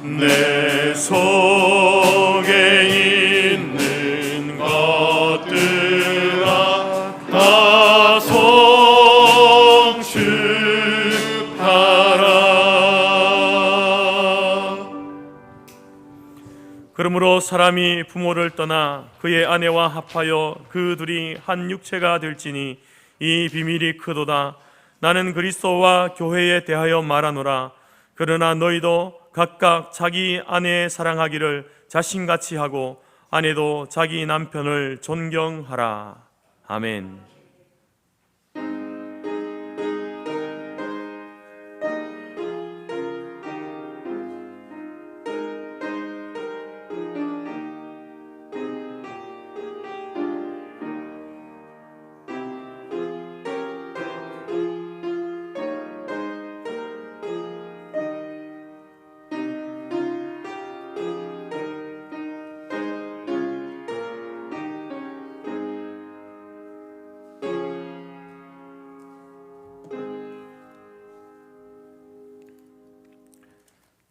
내 속에 있는 것들아 다 성취하라. 그러므로 사람이 부모를 떠나 그의 아내와 합하여 그 둘이 한 육체가 될지니 이 비밀이 크도다. 나는 그리스도와 교회에 대하여 말하노라. 그러나 너희도 각각 자기 아내 사랑하기를 자신같이 하고 아내도 자기 남편을 존경하라. 아멘.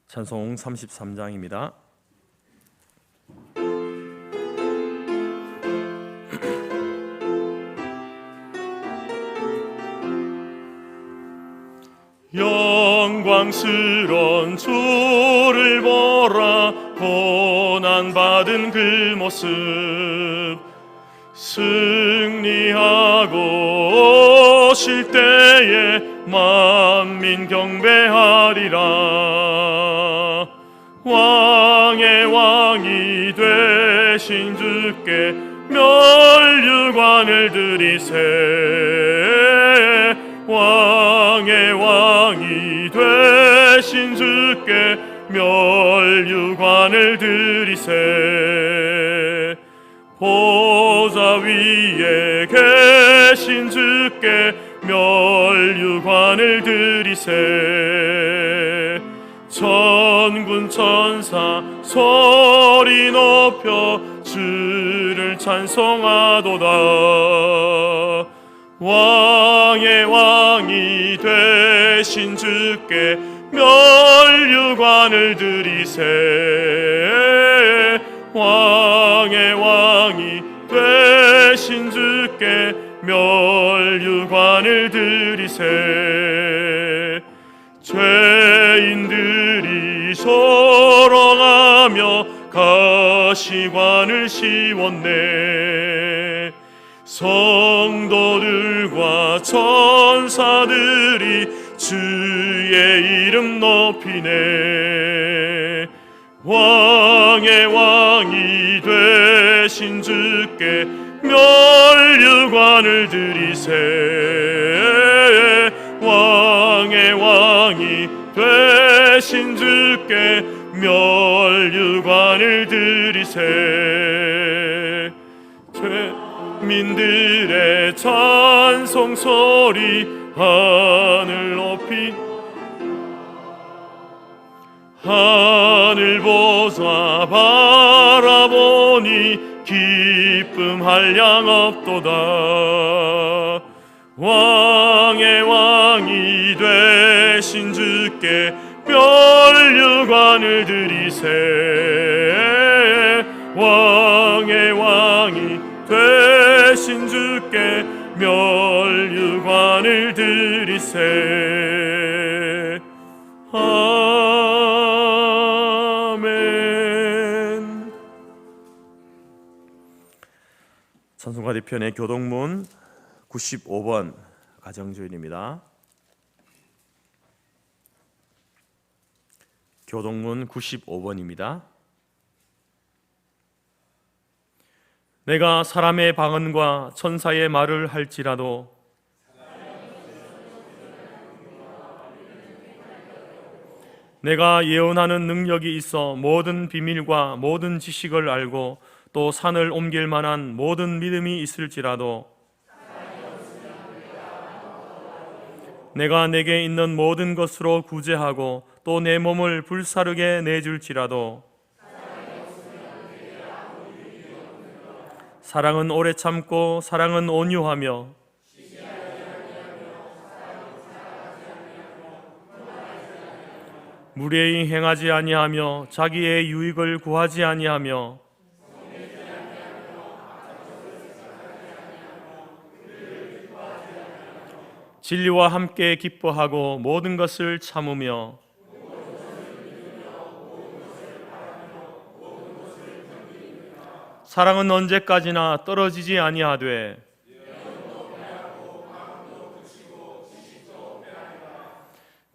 찬송 33장입니다. 영광스런 주를 보라. 고난받은 그 모습 승리하고 오실 때에 만민 경배하리라. 왕의 왕이 되신 주께 멸류관을 드리세. 왕의 왕이 되신 주께 멸류관을 드리세. 보좌 위에 계신 주께 멸류관을 드리세. 천군 천사 소리 높여 주를 찬송하도다. 왕의 왕이 되신 주께 멸류관을 드리세. 왕의 왕이 되신 주께 멸류관을 드리세. 죄인들이 소롱하며 가시관을 씌웠네. 성도들과 천사들이 주의 이름 높이네. 왕의 왕이 되신 주께 멸류관을 드리세. 왕의 왕이 되신 주께 멸류관을 드리세. 민들의 찬송 소리 하늘 높이 하늘 보좌 바라보니 기쁨 한량 없도다. 왕의 왕이 되신 주께 멸류관을 드리세. 왕의 왕이 되신 주께 멸류관을 드리세. 아멘. 찬송가 뒤편의 교동문 95번 가정주일입니다. 교동문 95번입니다. 내가 사람의 방언과 천사의 말을 할지라도 내가 예언하는 능력이 있어 모든 비밀과 모든 지식을 알고 또 산을 옮길 만한 모든 믿음이 있을지라도 내가 내게 있는 모든 것으로 구제하고 또 내 몸을 불사르게 내줄지라도 사랑은 오래 참고 사랑은 온유하며 무례히 행하지 아니하며 자기의 유익을 구하지 아니하며 진리와 함께 기뻐하고 모든 것을 참으며 사랑은 언제까지나 떨어지지 아니하되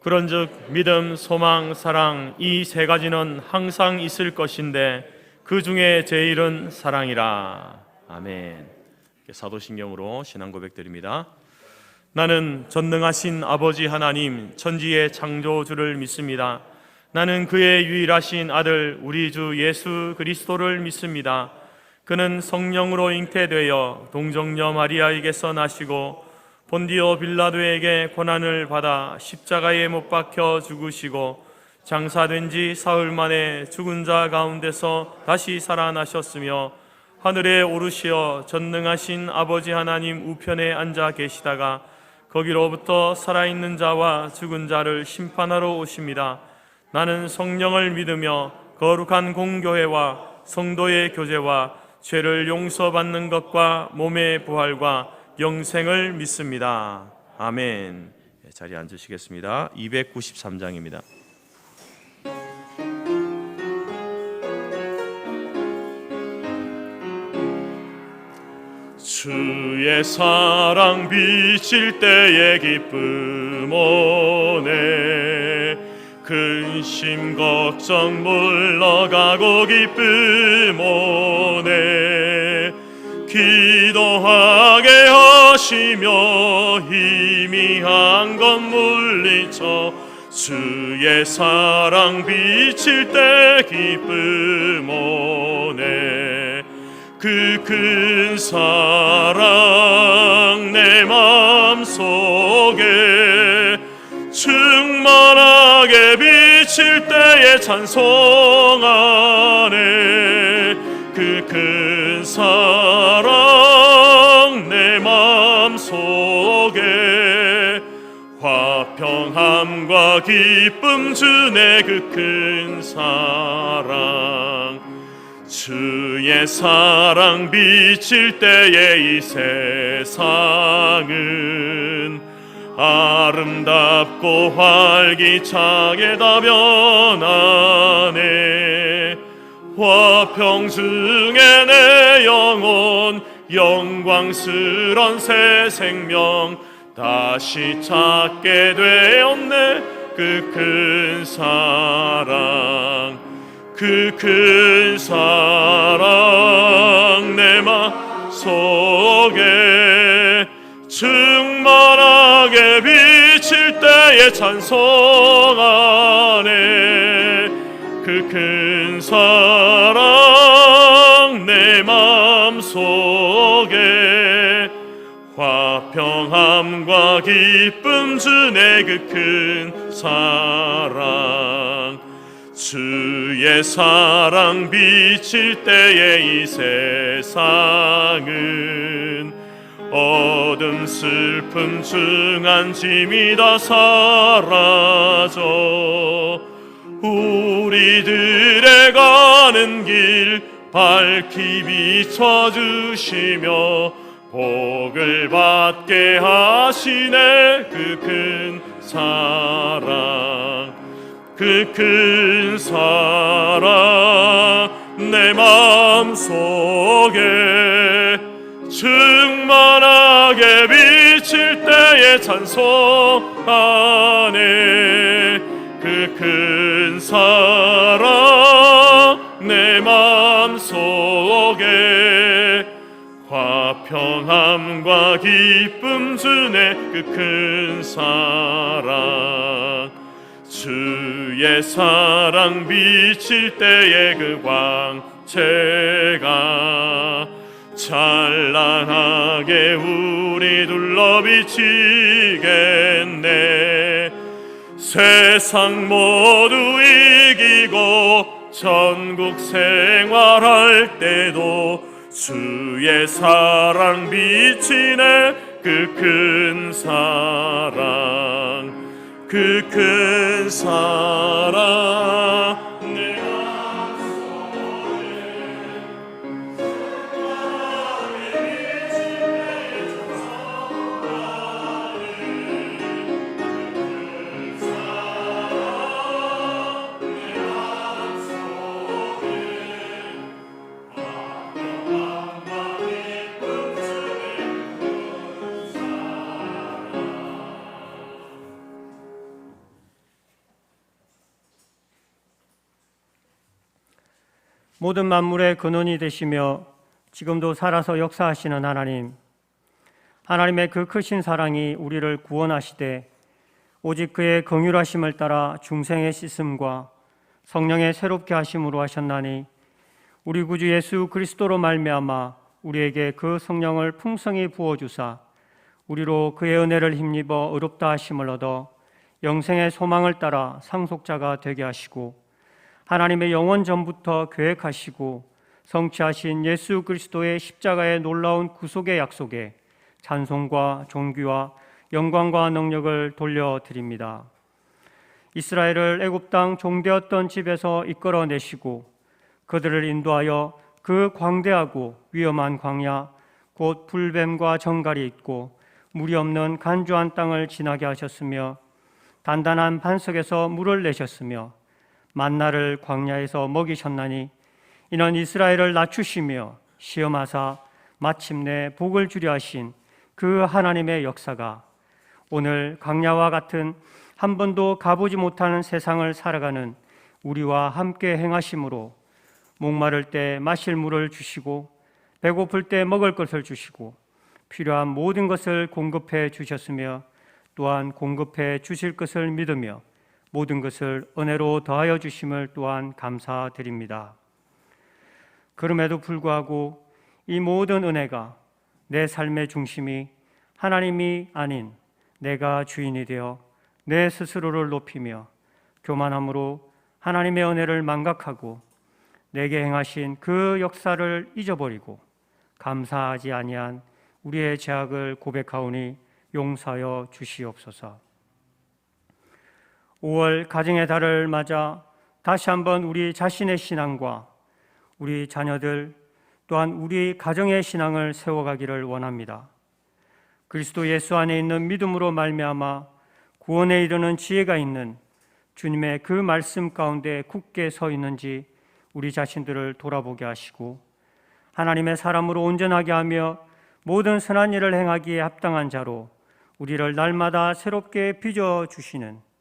그런즉 믿음, 소망, 사랑 이 세 가지는 항상 있을 것인데 그 중에 제일은 사랑이라. 아멘. 사도신경으로 신앙 고백드립니다. 나는 전능하신 아버지 하나님 천지의 창조주를 믿습니다. 나는 그의 유일하신 아들 우리 주 예수 그리스도를 믿습니다. 그는 성령으로 잉태되어 동정녀 마리아에게서 나시고 본디오 빌라도에게 고난을 받아 십자가에 못 박혀 죽으시고 장사된 지 사흘 만에 죽은 자 가운데서 다시 살아나셨으며 하늘에 오르시어 전능하신 아버지 하나님 우편에 앉아 계시다가 거기로부터 살아있는 자와 죽은 자를 심판하러 오십니다. 나는 성령을 믿으며 거룩한 공교회와 성도의 교제와 죄를 용서받는 것과 몸의 부활과 영생을 믿습니다. 아멘. 자리에 앉으시겠습니다. 293장입니다. 주의 사랑 비칠 때의 기쁨 오네 근심 걱정 물러가고 기쁨 오네 기도하게 하시며 희미한 것 물리쳐 주의 사랑 비칠 때 기쁨 오네 그 큰 사랑 내 마음속에 충만하게 비칠 때에 찬송하네 그 큰 사랑 내 마음속에 화평함과 기쁨 주네 그 큰 사랑 주의 사랑 비칠 때에 이 세상은 아름답고 활기차게 다 변하네 화평 중에 내 영혼 영광스런 새 생명 다시 찾게 되었네 그 큰 사랑 그 큰 사랑 내 맘 속에 충만하게 비칠 때에 찬송하네 그 큰 사랑 내 맘 속에 화평함과 기쁨 주네 그 큰 사랑 주의 사랑 비칠 때에 이 세상은 어둠 슬픔 중한 짐이 다 사라져 우리들의 가는 길 밝히 비춰주시며 복을 받게 하시네 그 큰 사랑 그 큰 사랑 내 마음속에 충만하게 비칠 때에 찬송하네 그 큰 사랑 내 마음속에 화평함과 기쁨 주네 그 큰 사랑 주의 사랑 비칠 때의 그 광채가 찬란하게 우리 둘러 비치겠네 세상 모두 이기고 천국 생활할 때도 주의 사랑 비치네 그 큰 사랑 그 그 큰 사랑 모든 만물의 근원이 되시며 지금도 살아서 역사하시는 하나님, 하나님의 그 크신 사랑이 우리를 구원하시되 오직 그의 긍휼하심을 따라 중생의 씻음과 성령의 새롭게 하심으로 하셨나니 우리 구주 예수 그리스도로 말미암아 우리에게 그 성령을 풍성히 부어주사 우리로 그의 은혜를 힘입어 의롭다 하심을 얻어 영생의 소망을 따라 상속자가 되게 하시고 하나님의 영원 전부터 계획하시고 성취하신 예수 그리스도의 십자가의 놀라운 구속의 약속에 찬송과 존귀와 영광과 능력을 돌려드립니다. 이스라엘을 애굽 땅 종되었던 집에서 이끌어내시고 그들을 인도하여 그 광대하고 위험한 광야 곧 불뱀과 정갈이 있고 물이 없는 간주한 땅을 지나게 하셨으며 단단한 반석에서 물을 내셨으며 만나를 광야에서 먹이셨나니 이는 이스라엘을 낮추시며 시험하사 마침내 복을 주려 하신 그 하나님의 역사가 오늘 광야와 같은 한 번도 가보지 못하는 세상을 살아가는 우리와 함께 행하심으로 목마를 때 마실 물을 주시고 배고플 때 먹을 것을 주시고 필요한 모든 것을 공급해 주셨으며 또한 공급해 주실 것을 믿으며 모든 것을 은혜로 더하여 주심을 또한 감사드립니다. 그럼에도 불구하고 이 모든 은혜가 내 삶의 중심이 하나님이 아닌 내가 주인이 되어 내 스스로를 높이며 교만함으로 하나님의 은혜를 망각하고 내게 행하신 그 역사를 잊어버리고 감사하지 아니한 우리의 죄악을 고백하오니 용서하여 주시옵소서. 5월 가정의 달을 맞아 다시 한번 우리 자신의 신앙과 우리 자녀들 또한 우리 가정의 신앙을 세워가기를 원합니다. 그리스도 예수 안에 있는 믿음으로 말미암아 구원에 이르는 지혜가 있는 주님의 그 말씀 가운데 굳게 서 있는지 우리 자신들을 돌아보게 하시고 하나님의 사람으로 온전하게 하며 모든 선한 일을 행하기에 합당한 자로 우리를 날마다 새롭게 빚어주시는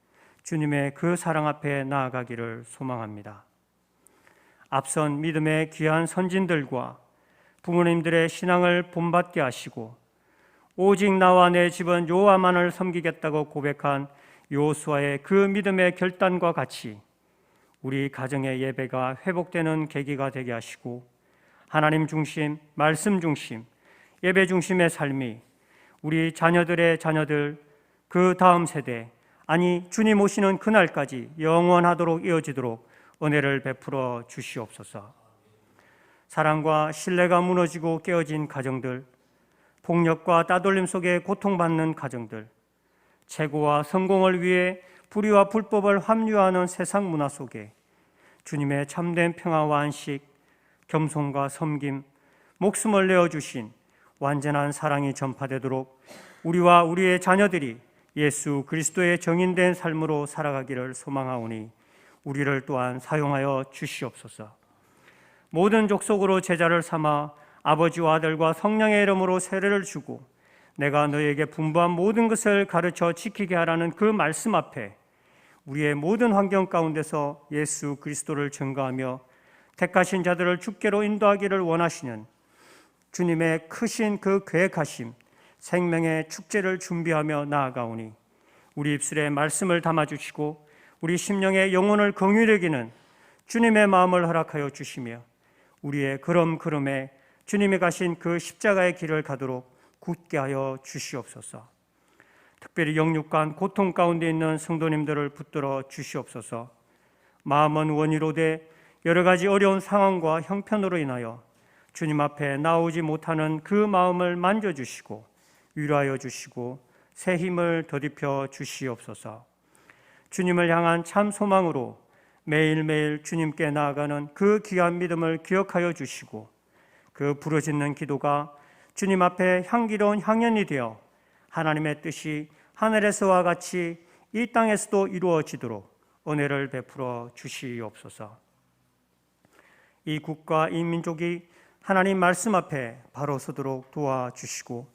주님의 그 사랑 앞에 나아가기를 소망합니다. 앞선 믿음의 귀한 선진들과 부모님들의 신앙을 본받게 하시고 오직 나와 내 집은 여호와만을 섬기겠다고 고백한 여호수아의 그 믿음의 결단과 같이 우리 가정의 예배가 회복되는 계기가 되게 하시고 하나님 중심, 말씀 중심, 예배 중심의 삶이 우리 자녀들의 자녀들, 그 다음 세대, 아니 주님 오시는 그날까지 영원하도록 이어지도록 은혜를 베풀어 주시옵소서. 사랑과 신뢰가 무너지고 깨어진 가정들, 폭력과 따돌림 속에 고통받는 가정들, 재고와 성공을 위해 불의와 불법을 합리화하는 세상 문화 속에 주님의 참된 평화와 안식, 겸손과 섬김, 목숨을 내어주신 완전한 사랑이 전파되도록 우리와 우리의 자녀들이 예수 그리스도의 정인된 삶으로 살아가기를 소망하오니 우리를 또한 사용하여 주시옵소서. 모든 족속으로 제자를 삼아 아버지와 아들과 성령의 이름으로 세례를 주고 내가 너희에게 분부한 모든 것을 가르쳐 지키게 하라는 그 말씀 앞에 우리의 모든 환경 가운데서 예수 그리스도를 증거하며 택하신 자들을 주께로 인도하기를 원하시는 주님의 크신 그 계획하심, 생명의 축제를 준비하며 나아가오니 우리 입술에 말씀을 담아주시고 우리 심령의 영혼을 긍휼히 여기는 주님의 마음을 허락하여 주시며 우리의 걸음걸음에 주님이 가신 그 십자가의 길을 가도록 굳게 하여 주시옵소서. 특별히 영육간 고통 가운데 있는 성도님들을 붙들어 주시옵소서. 마음은 원이로되 여러 가지 어려운 상황과 형편으로 인하여 주님 앞에 나오지 못하는 그 마음을 만져주시고 위로하여 주시고 새 힘을 더딥혀 주시옵소서. 주님을 향한 참 소망으로 매일매일 주님께 나아가는 그 귀한 믿음을 기억하여 주시고 그 부르짖는 기도가 주님 앞에 향기로운 향연이 되어 하나님의 뜻이 하늘에서와 같이 이 땅에서도 이루어지도록 은혜를 베풀어 주시옵소서. 이 국가, 이 민족이 하나님 말씀 앞에 바로 서도록 도와주시고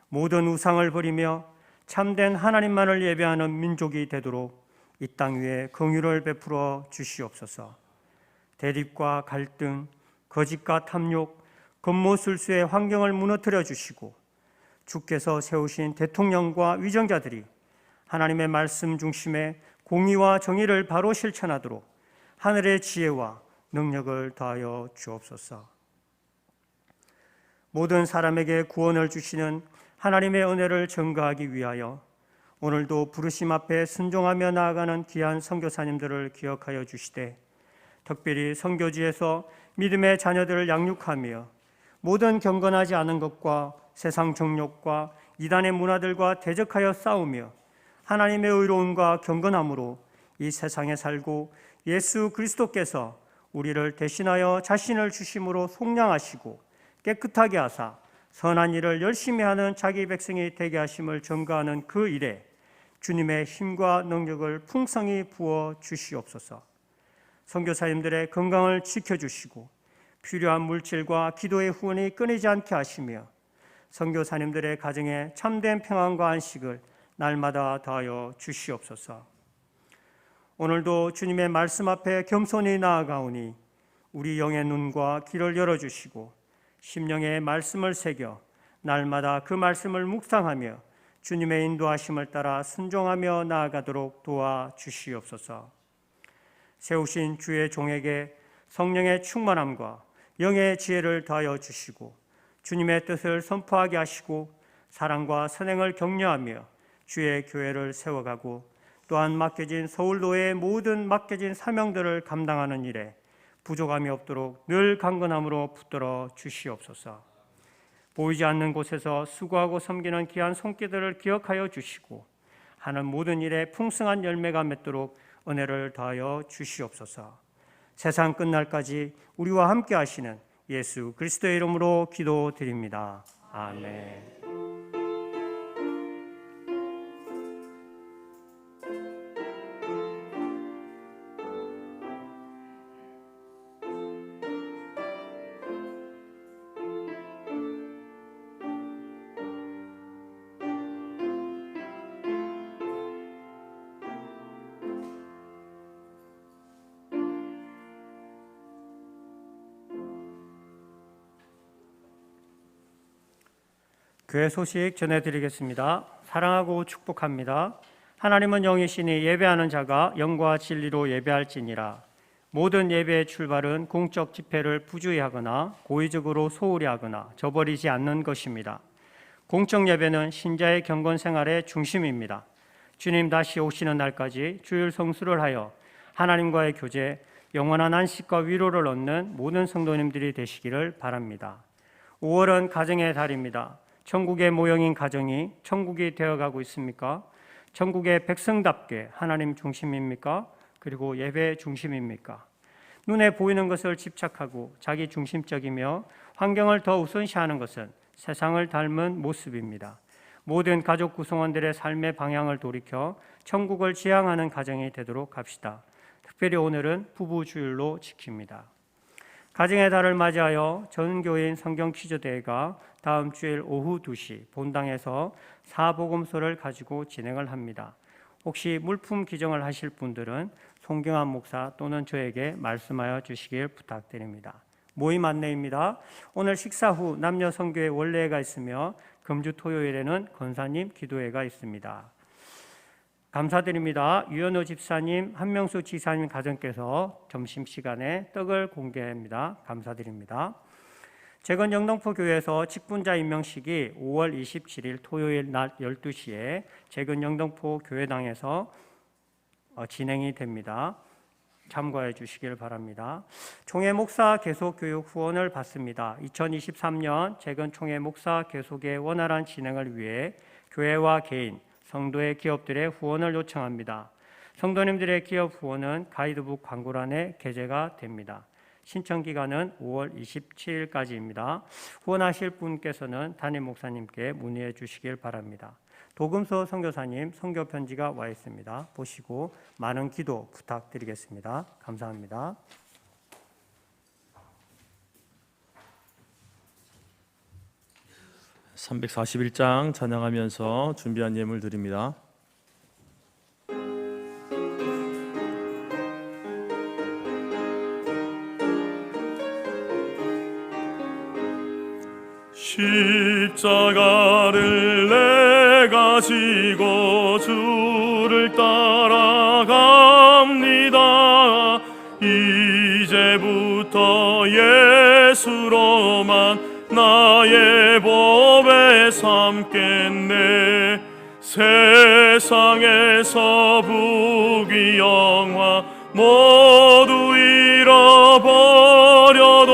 모든 우상을 버리며 참된 하나님만을 예배하는 민족이 되도록 이 땅 위에 긍휼을 베풀어 주시옵소서. 대립과 갈등, 거짓과 탐욕, 겉모술수의 환경을 무너뜨려 주시고 주께서 세우신 대통령과 위정자들이 하나님의 말씀 중심에 공의와 정의를 바로 실천하도록 하늘의 지혜와 능력을 더하여 주옵소서. 모든 사람에게 구원을 주시는 하나님의 은혜를 전가하기 위하여 오늘도 부르심 앞에 순종하며 나아가는 귀한 선교사님들을 기억하여 주시되 특별히 선교지에서 믿음의 자녀들을 양육하며 모든 경건하지 않은 것과 세상 정욕과 이단의 문화들과 대적하여 싸우며 하나님의 의로움과 경건함으로 이 세상에 살고 예수 그리스도께서 우리를 대신하여 자신을 주심으로 속량하시고 깨끗하게 하사 선한 일을 열심히 하는 자기 백성이 되게 하심을 전가하는 그 일에 주님의 힘과 능력을 풍성히 부어 주시옵소서. 선교사님들의 건강을 지켜주시고 필요한 물질과 기도의 후원이 끊이지 않게 하시며 선교사님들의 가정에 참된 평안과 안식을 날마다 더하여 주시옵소서. 오늘도 주님의 말씀 앞에 겸손히 나아가오니 우리 영의 눈과 귀를 열어주시고 심령의 말씀을 새겨 날마다 그 말씀을 묵상하며 주님의 인도하심을 따라 순종하며 나아가도록 도와주시옵소서. 세우신 주의 종에게 성령의 충만함과 영의 지혜를 더하여 주시고 주님의 뜻을 선포하게 하시고 사랑과 선행을 격려하며 주의 교회를 세워가고 또한 맡겨진 서울도의 모든 맡겨진 사명들을 감당하는 일에 부족함이 없도록 늘 강건함으로 붙들어 주시옵소서. 보이지 않는 곳에서 수고하고 섬기는 귀한 손길들을 기억하여 주시고 하는 모든 일에 풍성한 열매가 맺도록 은혜를 더하여 주시옵소서. 세상 끝날까지 우리와 함께 하시는 예수 그리스도의 이름으로 기도드립니다. 아멘. 교회 소식 전해드리겠습니다. 사랑하고 축복합니다. 하나님은 영이시니 예배하는 자가 영과 진리로 예배할지니라. 모든 예배의 출발은 공적 집회를 부주의 하거나 고의적으로 소홀히 하거나 저버리지 않는 것입니다. 공적 예배는 신자의 경건 생활의 중심입니다. 주님 다시 오시는 날까지 주일 성수를 하여 하나님과의 교제, 영원한 안식과 위로를 얻는 모든 성도님들이 되시기를 바랍니다. 5월은 가정의 달입니다. 천국의 모형인 가정이 천국이 되어가고 있습니까? 천국의 백성답게 하나님 중심입니까? 그리고 예배 중심입니까? 눈에 보이는 것을 집착하고 자기 중심적이며 환경을 더 우선시하는 것은 세상을 닮은 모습입니다. 모든 가족 구성원들의 삶의 방향을 돌이켜 천국을 지향하는 가정이 되도록 합시다. 특별히 오늘은 부부주일로 지킵니다. 가정의 달을 맞이하여 전교인 성경 퀴즈 대회가 다음 주일 오후 2시 본당에서 사복음서를 가지고 진행을 합니다. 혹시 물품 기정을 하실 분들은 송경환 목사 또는 저에게 말씀하여 주시길 부탁드립니다. 모임 안내입니다. 오늘 식사 후 남녀 선교회 원례회가 있으며 금주 토요일에는 권사님 기도회가 있습니다. 감사드립니다. 유현호 집사님, 한명수 지사님 가정께서 점심시간에 떡을 공개합니다. 감사드립니다. 재건 영등포 교회에서 직분자 임명식이 5월 27일 토요일 낮 12시에 재건 영등포 교회당에서 진행이 됩니다. 참고해 주시길 바랍니다. 총회 목사 계속 교육 후원을 받습니다. 2023년 재건 총회 목사 계속의 원활한 진행을 위해 교회와 개인, 성도의 기업들의 후원을 요청합니다. 성도님들의 기업 후원은 가이드북 광고란에 게재가 됩니다. 신청 기간은 5월 27일까지입니다. 후원하실 분께서는 담임 목사님께 문의해 주시길 바랍니다. 도금소 선교사님 선교 편지가 와 있습니다. 보시고 많은 기도 부탁드리겠습니다. 감사합니다. 341장 찬양하면서 준비한 예물 드립니다. 십자가를 내가 지고 주를 따라갑니다. 이제부터 예수로만 나의 법에 삼겠네. 세상에서 부귀영화 모두 잃어버려도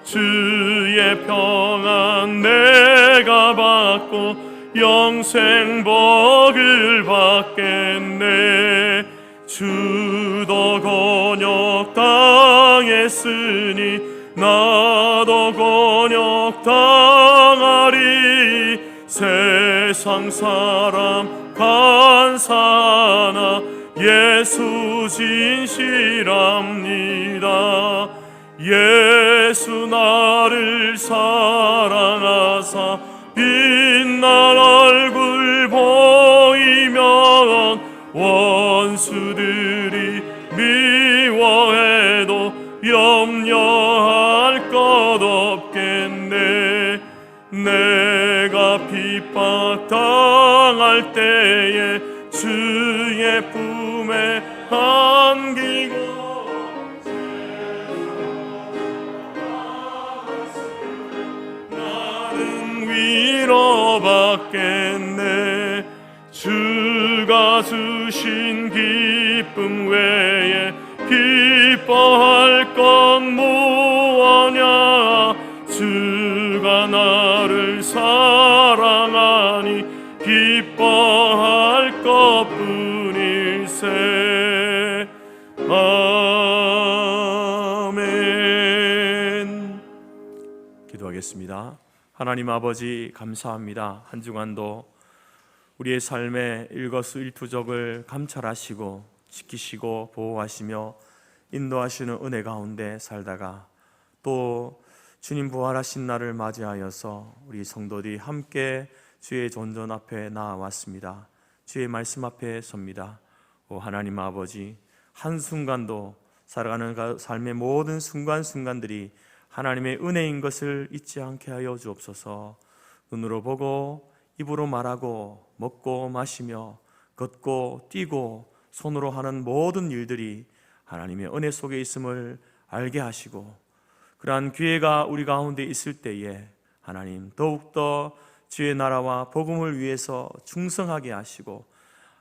주의 평안 내가 받고 영생 복을 받겠네. 주도 곤욕 당했으니 나도 곤욕 당하리. 세상 사람 간사하나 예수 진실합니다. 예수 나를 사랑하사 빛날 얼굴 보이면 원수들이 미워해도 염려할 것 없겠네. 내가 핍박당할 때에 주의 품에 안기고 나는 위로받겠네. 주가 주신 기쁨 외에 기뻐할 건 무엇냐. 주가 나를 사랑하니 기뻐할 것뿐일세. 아멘. 기도하겠습니다. 하나님 아버지 감사합니다. 한 주간도 우리의 삶의 일거수일투족을 감찰하시고 지키시고 보호하시며 인도하시는 은혜 가운데 살다가 또 주님 부활하신 날을 맞이하여서 우리 성도들이 함께 주의 존전 앞에 나아왔습니다. 주의 말씀 앞에 섭니다. 오 하나님 아버지, 한순간도 살아가는 삶의 모든 순간순간들이 하나님의 은혜인 것을 잊지 않게 하여 주옵소서. 눈으로 보고 입으로 말하고 먹고 마시며 걷고 뛰고 손으로 하는 모든 일들이 하나님의 은혜 속에 있음을 알게 하시고, 그러한 기회가 우리 가운데 있을 때에 하나님 더욱더 주의 나라와 복음을 위해서 충성하게 하시고,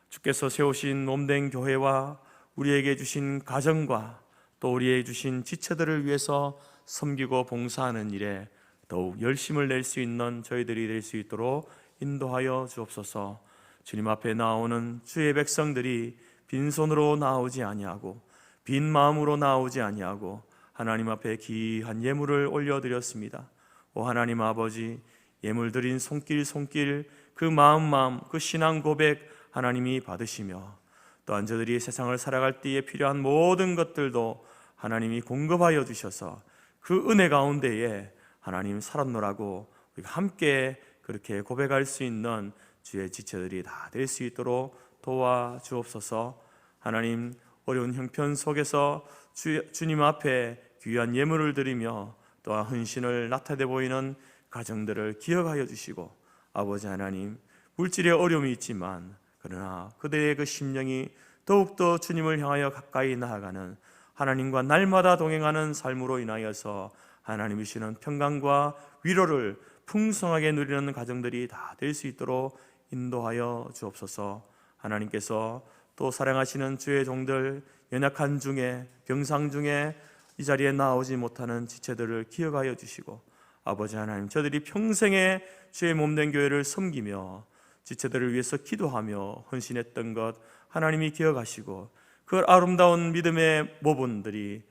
주께서 세우신 몸된 교회와 우리에게 주신 가정과 또 우리에게 주신 지체들을 위해서 섬기고 봉사하는 일에 더욱 열심을 낼 수 있는 저희들이 될 수 있도록 인도하여 주옵소서. 주님 앞에 나오는 주의 백성들이 빈손으로 나오지 아니하고 빈 마음으로 나오지 아니하고 하나님 앞에 귀한 예물을 올려드렸습니다. 오 하나님 아버지, 예물 드린 손길 그 마음 그 신앙 고백 하나님이 받으시며, 또한 저들이 세상을 살아갈 때에 필요한 모든 것들도 하나님이 공급하여 주셔서 그 은혜 가운데에 하나님 살았노라고 우리가 함께 그렇게 고백할 수 있는 주의 지체들이 다 될 수 있도록 도와주옵소서. 하나님, 어려운 형편 속에서 주님 앞에 귀한 예물을 드리며 또한 헌신을 나타내 보이는 가정들을 기억하여 주시고, 아버지 하나님, 물질의 어려움이 있지만 그러나 그들의 그 심령이 더욱더 주님을 향하여 가까이 나아가는 하나님과 날마다 동행하는 삶으로 인하여서 하나님이 주시는 평강과 위로를 풍성하게 누리는 가정들이 다 될 수 있도록 인도하여 주옵소서. 하나님께서 또 사랑하시는 주의 종들, 연약한 중에 병상 중에 이 자리에 나오지 못하는 지체들을 기억하여 주시고, 아버지 하나님, 저들이 평생에 주의 몸된 교회를 섬기며 지체들을 위해서 기도하며 헌신했던 것 하나님이 기억하시고 그 아름다운 믿음의 모범들이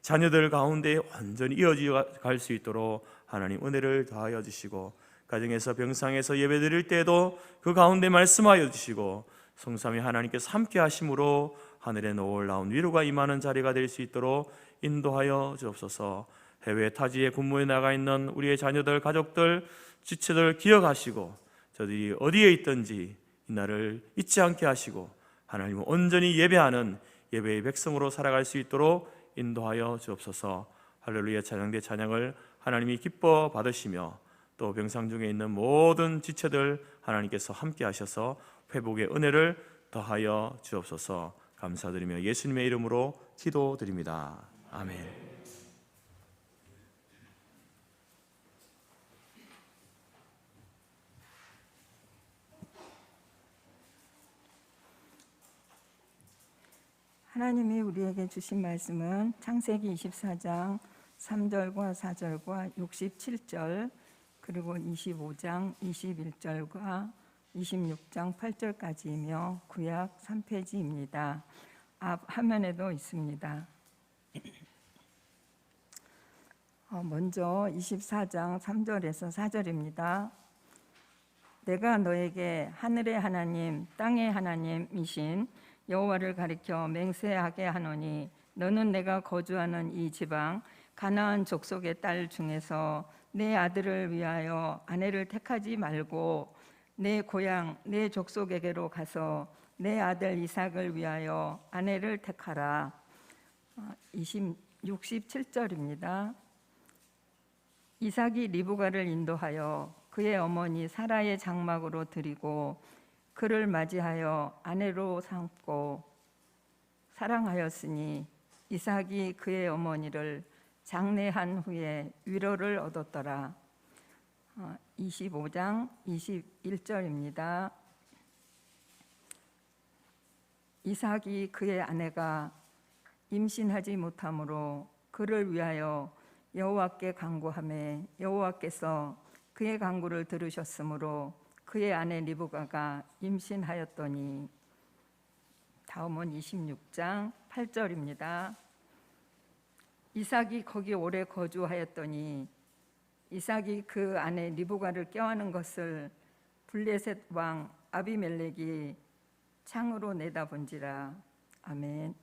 자녀들 가운데 완전히 이어져 갈 수 있도록 하나님 은혜를 더하여 주시고, 가정에서 병상에서 예배드릴 때에도 그 가운데 말씀하여 주시고, 성삼위 하나님께서 함께 하심으로 하늘에 놀라운 위로가 임하는 자리가 될 수 있도록 인도하여 주옵소서. 해외 타지에 근무해 나가 있는 우리의 자녀들, 가족들, 지체들 기억하시고, 저들이 어디에 있든지 이날을 잊지 않게 하시고 하나님을 온전히 예배하는 예배의 백성으로 살아갈 수 있도록 인도하여 주옵소서. 할렐루야 찬양대 찬양을 하나님이 기뻐 받으시며, 또 병상 중에 있는 모든 지체들 하나님께서 함께 하셔서 회복의 은혜를 더하여 주옵소서. 감사드리며 예수님의 이름으로 기도드립니다. 아멘. 하나님이 우리에게 주신 말씀은 창세기 24장 3절과 4절과 67절, 그리고 25장 21절과 26장 8절까지이며 구약 3페이지입니다. 앞 화면에도 있습니다. 먼저 24장 3절에서 4절입니다. 내가 너에게 하늘의 하나님 땅의 하나님이신 여호와를 가리켜 맹세하게 하노니, 너는 내가 거주하는 이 지방 가나안 족속의 딸 중에서 내 아들을 위하여 아내를 택하지 말고 내 고향 내 족속에게로 가서 내 아들 이삭을 위하여 아내를 택하라. 67절입니다. 이삭이 리브가를 인도하여 그의 어머니 사라의 장막으로 들이고 그를 맞이하여 아내로 삼고 사랑하였으니, 이삭이 그의 어머니를 장례한 후에 위로를 얻었더라. 25장 21절입니다. 이삭이 그의 아내가 임신하지 못하므로 그를 위하여 여호와께 간구하매 여호와께서 그의 간구를 들으셨으므로 그의 아내 리브가가 임신하였더니. 다음은 26장 8절입니다. 이삭이 거기 오래 거주하였더니 이삭이 그 아내 리브가를 껴안은 것을 블레셋 왕 아비멜렉이 창으로 내다본지라. 아멘.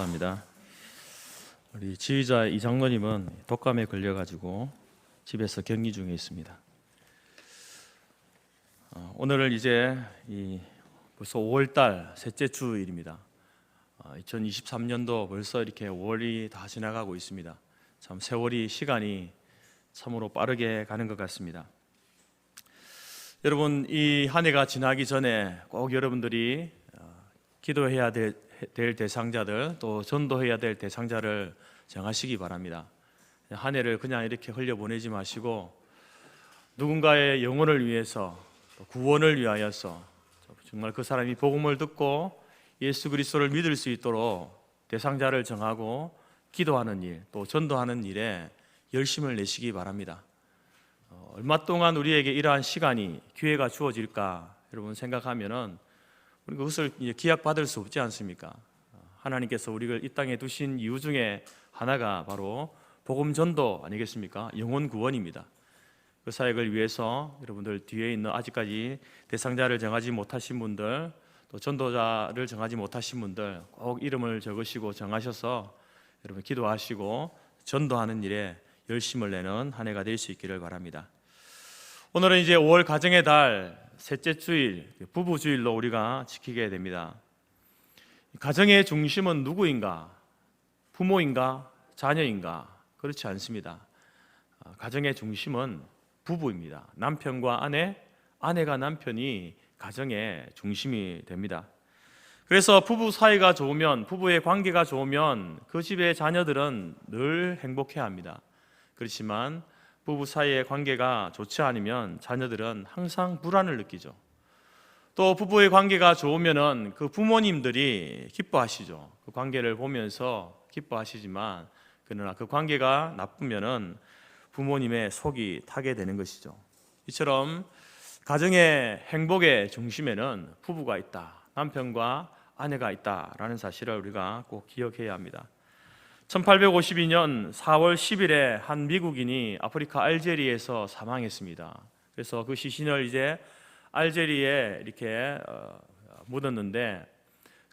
감사합니다. 우리 지휘자 이장로님은 독감에 걸려가지고 집에서 격리 중에 있습니다. 오늘은 이제 벌써 5월달 셋째 주일입니다. 2023년도 벌써 이렇게 5월이 다 지나가고 있습니다. 참 세월이 시간이 참으로 빠르게 가는 것 같습니다. 여러분, 이 한 해가 지나기 전에 꼭 여러분들이 기도해야 될 대상자들, 또 전도해야 될 대상자를 정하시기 바랍니다. 한 해를 그냥 이렇게 흘려보내지 마시고 누군가의 영혼을 위해서, 구원을 위하여서 정말 그 사람이 복음을 듣고 예수 그리스도를 믿을 수 있도록 대상자를 정하고 기도하는 일, 또 전도하는 일에 열심을 내시기 바랍니다. 얼마 동안 우리에게 이러한 시간이, 기회가 주어질까 여러분 생각하면은 우리 그것을 기약받을 수 없지 않습니까? 하나님께서 우리를 이 땅에 두신 이유 중에 하나가 바로 복음 전도 아니겠습니까? 영혼 구원입니다. 그 사역을 위해서 여러분들 뒤에 있는 아직까지 대상자를 정하지 못하신 분들, 또 전도자를 정하지 못하신 분들 꼭 이름을 적으시고 정하셔서 여러분 기도하시고 전도하는 일에 열심을 내는 한 해가 될 수 있기를 바랍니다. 오늘은 이제 5월 가정의 달 셋째 주일, 부부 주일로 우리가 지키게 됩니다. 가정의 중심은 누구인가? 부모인가? 자녀인가? 그렇지 않습니다. 가정의 중심은 부부입니다. 남편과 아내, 아내가 남편이 가정의 중심이 됩니다. 그래서 부부 사이가 좋으면, 부부의 관계가 좋으면 그 집의 자녀들은 늘 행복해합니다. 그렇지만 부부 사이의 관계가 좋지 않으면 자녀들은 항상 불안을 느끼죠. 또 부부의 관계가 좋으면은 그 부모님들이 기뻐하시죠. 그 관계를 보면서 기뻐하시지만, 그러나 그 관계가 나쁘면은 부모님의 속이 타게 되는 것이죠. 이처럼 가정의 행복의 중심에는 부부가 있다, 남편과 아내가 있다라는 사실을 우리가 꼭 기억해야 합니다. 1852년 4월 10일에 한 미국인이 아프리카 알제리에서 사망했습니다. 그래서 그 시신을 이제 알제리에 이렇게 묻었는데,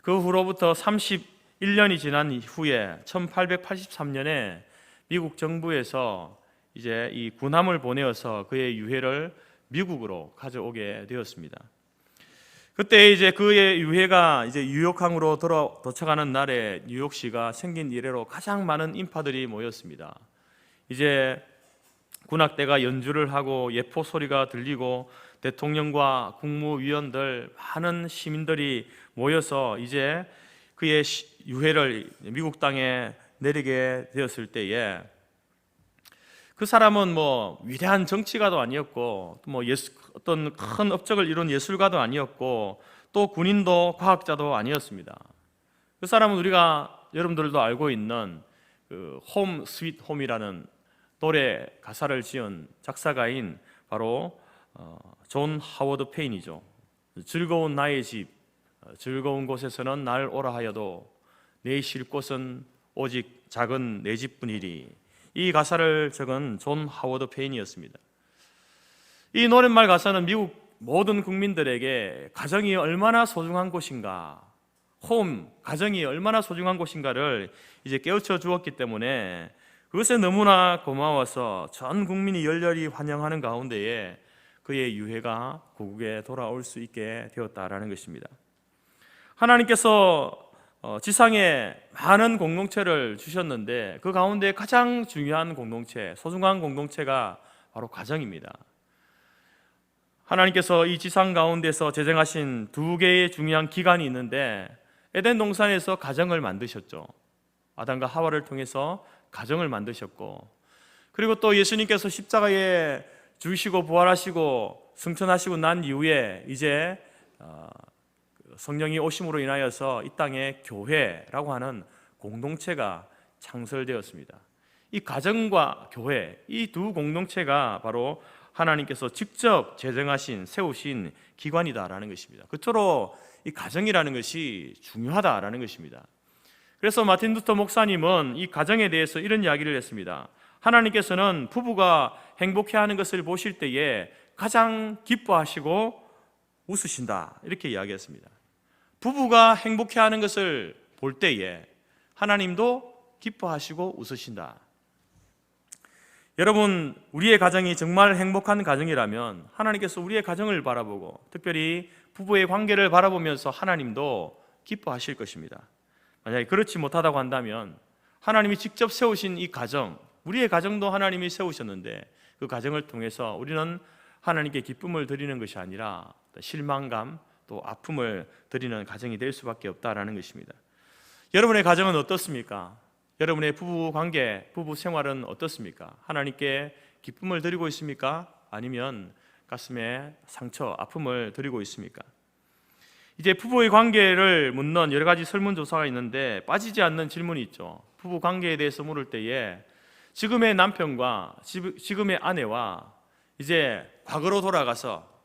그 후로부터 31년이 지난 후에 1883년에 미국 정부에서 이제 이 군함을 보내어서 그의 유해를 미국으로 가져오게 되었습니다. 그때 이제 그의 유해가 이제 뉴욕항으로 도착하는 날에 뉴욕시가 생긴 이래로 가장 많은 인파들이 모였습니다. 이제 군악대가 연주를 하고 예포 소리가 들리고 대통령과 국무위원들, 많은 시민들이 모여서 이제 그의 유해를 미국 땅에 내리게 되었을 때에, 그 사람은 뭐 위대한 정치가도 아니었고, 뭐 어떤 큰 업적을 이룬 예술가도 아니었고, 또 군인도 과학자도 아니었습니다. 그 사람은 우리가 여러분들도 알고 있는 그 홈 스윗 홈이라는 노래 가사를 지은 작사가인 바로 존 하워드 페인이죠. 즐거운 나의 집, 즐거운 곳에서는 날 오라 하여도 내 쉴 곳은 오직 작은 내 집뿐이리. 이 가사를 적은 존 하워드 페인이었습니다. 이 노랫말 가사는 미국 모든 국민들에게 가정이 얼마나 소중한 곳인가, 가정이 얼마나 소중한 곳인가를 이제 깨우쳐 주었기 때문에 그것에 너무나 고마워서 전 국민이 열렬히 환영하는 가운데에 그의 유해가 고국에 돌아올 수 있게 되었다라는 것입니다. 하나님께서 지상에 많은 공동체를 주셨는데 그 가운데 가장 중요한 공동체, 소중한 공동체가 바로 가정입니다. 하나님께서 이 지상 가운데서 제정하신 두 개의 중요한 기관이 있는데, 에덴 동산에서 가정을 만드셨죠. 아담과 하와를 통해서 가정을 만드셨고, 그리고 또 예수님께서 십자가에 죽으시고 부활하시고 승천하시고 난 이후에 이제 성령이 오심으로 인하여서 이 땅에 교회라고 하는 공동체가 창설되었습니다. 이 가정과 교회, 이 두 공동체가 바로 하나님께서 직접 제정하신, 세우신 기관이다라는 것입니다. 그토록 이 가정이라는 것이 중요하다라는 것입니다. 그래서 마틴 루터 목사님은 이 가정에 대해서 이런 이야기를 했습니다. 하나님께서는 부부가 행복해하는 것을 보실 때에 가장 기뻐하시고 웃으신다, 이렇게 이야기했습니다. 부부가 행복해하는 것을 볼 때에 하나님도 기뻐하시고 웃으신다. 여러분, 우리의 가정이 정말 행복한 가정이라면 하나님께서 우리의 가정을 바라보고 특별히 부부의 관계를 바라보면서 하나님도 기뻐하실 것입니다. 만약에 그렇지 못하다고 한다면 하나님이 직접 세우신 이 가정, 우리의 가정도 하나님이 세우셨는데 그 가정을 통해서 우리는 하나님께 기쁨을 드리는 것이 아니라 실망감 또 아픔을 드리는 가정이 될 수밖에 없다라는 것입니다. 여러분의 가정은 어떻습니까? 여러분의 부부 관계, 부부 생활은 어떻습니까? 하나님께 기쁨을 드리고 있습니까? 아니면 가슴에 상처, 아픔을 드리고 있습니까? 이제 부부의 관계를 묻는 여러 가지 설문조사가 있는데 빠지지 않는 질문이 있죠. 부부 관계에 대해서 물을 때에 지금의 남편과 지금의 아내와 이제 과거로 돌아가서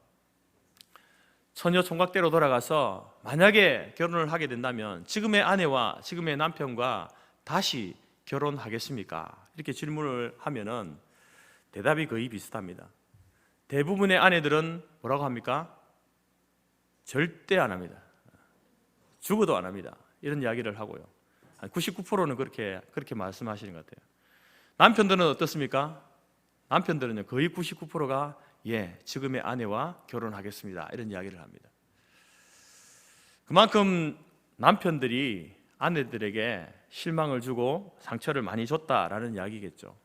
처녀 총각대로 돌아가서 만약에 결혼을 하게 된다면 지금의 아내와 지금의 남편과 다시 결혼하겠습니까? 이렇게 질문을 하면은 대답이 거의 비슷합니다. 대부분의 아내들은 뭐라고 합니까? 절대 안 합니다. 죽어도 안 합니다. 이런 이야기를 하고요. 한 99%는 그렇게 말씀하시는 것 같아요. 남편들은 어떻습니까? 남편들은요, 거의 99%가 지금의 아내와 결혼하겠습니다. 이런 이야기를 합니다. 그만큼 남편들이 아내들에게 실망을 주고 상처를 많이 줬다라는 이야기겠죠.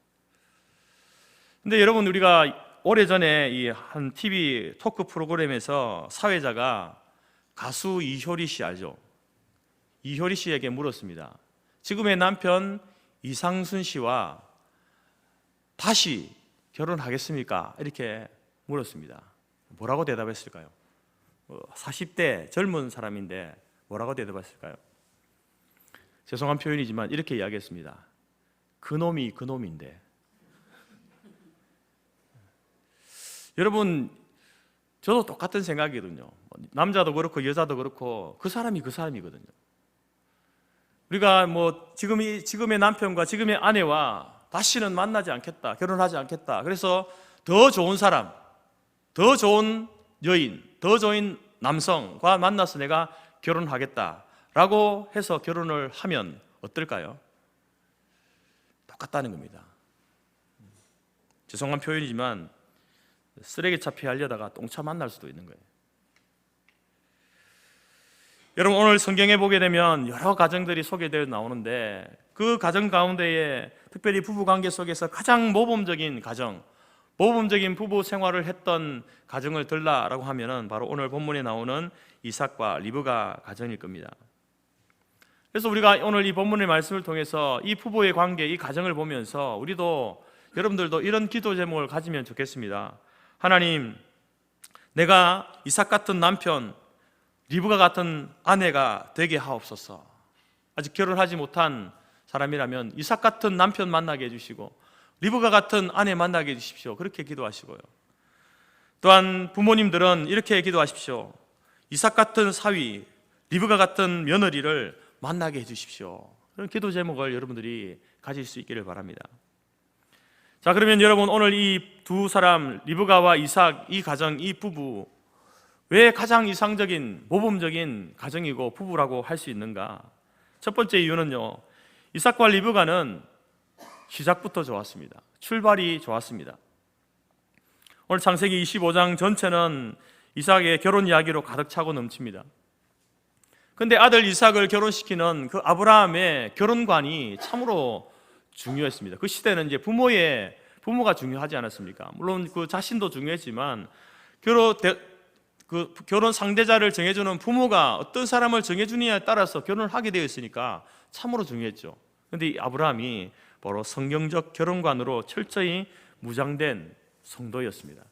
근데 여러분, 우리가 오래전에 이 한 TV 토크 프로그램에서 사회자가 가수 이효리 씨 알죠? 이효리 씨에게 물었습니다. 지금의 남편 이상순 씨와 다시 결혼하겠습니까? 이렇게 물었습니다. 뭐라고 대답했을까요? 40대 젊은 사람인데 뭐라고 대답했을까요? 죄송한 표현이지만 이렇게 이야기했습니다. 그놈이 그놈인데. 여러분, 저도 똑같은 생각이거든요. 남자도 그렇고 여자도 그렇고 그 사람이 그 사람이거든요. 우리가 지금의 남편과 지금의 아내와 다시는 만나지 않겠다, 결혼하지 않겠다. 그래서 더 좋은 사람, 더 좋은 여인, 더 좋은 남성과 만나서 내가 결혼하겠다라고 해서 결혼을 하면 어떨까요? 똑같다는 겁니다. 죄송한 표현이지만 쓰레기차 피하려다가 똥차 만날 수도 있는 거예요. 여러분, 오늘 성경에 보게 되면 여러 가정들이 소개되어 나오는데 그 가정 가운데에 특별히 부부관계 속에서 가장 모범적인 가정, 모범적인 부부 생활을 했던 가정을 들라라고 하면은 바로 오늘 본문에 나오는 이삭과 리브가 가정일 겁니다. 그래서 우리가 오늘 이 본문의 말씀을 통해서 이 부부의 관계, 이 가정을 보면서 우리도 여러분들도 이런 기도 제목을 가지면 좋겠습니다. 하나님, 내가 이삭 같은 남편, 리브가 같은 아내가 되게 하옵소서. 아직 결혼하지 못한 사람이라면 이삭 같은 남편 만나게 해주시고 리브가 같은 아내 만나게 해주십시오. 그렇게 기도하시고요. 또한 부모님들은 이렇게 기도하십시오. 이삭 같은 사위, 리브가 같은 며느리를 만나게 해주십시오. 그런 기도 제목을 여러분들이 가질 수 있기를 바랍니다. 자, 그러면 여러분, 오늘 이 두 사람, 리브가와 이삭, 이 가정, 이 부부, 왜 가장 이상적인 모범적인 가정이고 부부라고 할 수 있는가? 첫 번째 이유는요, 이삭과 리브가는 시작부터 좋았습니다. 출발이 좋았습니다. 오늘 창세기 25장 전체는 이삭의 결혼 이야기로 가득 차고 넘칩니다. 그런데 아들 이삭을 결혼시키는 그 아브라함의 결혼관이 참으로 중요했습니다. 그 시대는 이제 부모가 중요하지 않았습니까? 물론 그 자신도 중요했지만 결혼 상대자를 정해주는 부모가 어떤 사람을 정해주느냐에 따라서 결혼을 하게 되어 있으니까 참으로 중요했죠. 그런데 이 아브라함이 바로 성경적 결혼관으로 철저히 무장된 성도였습니다.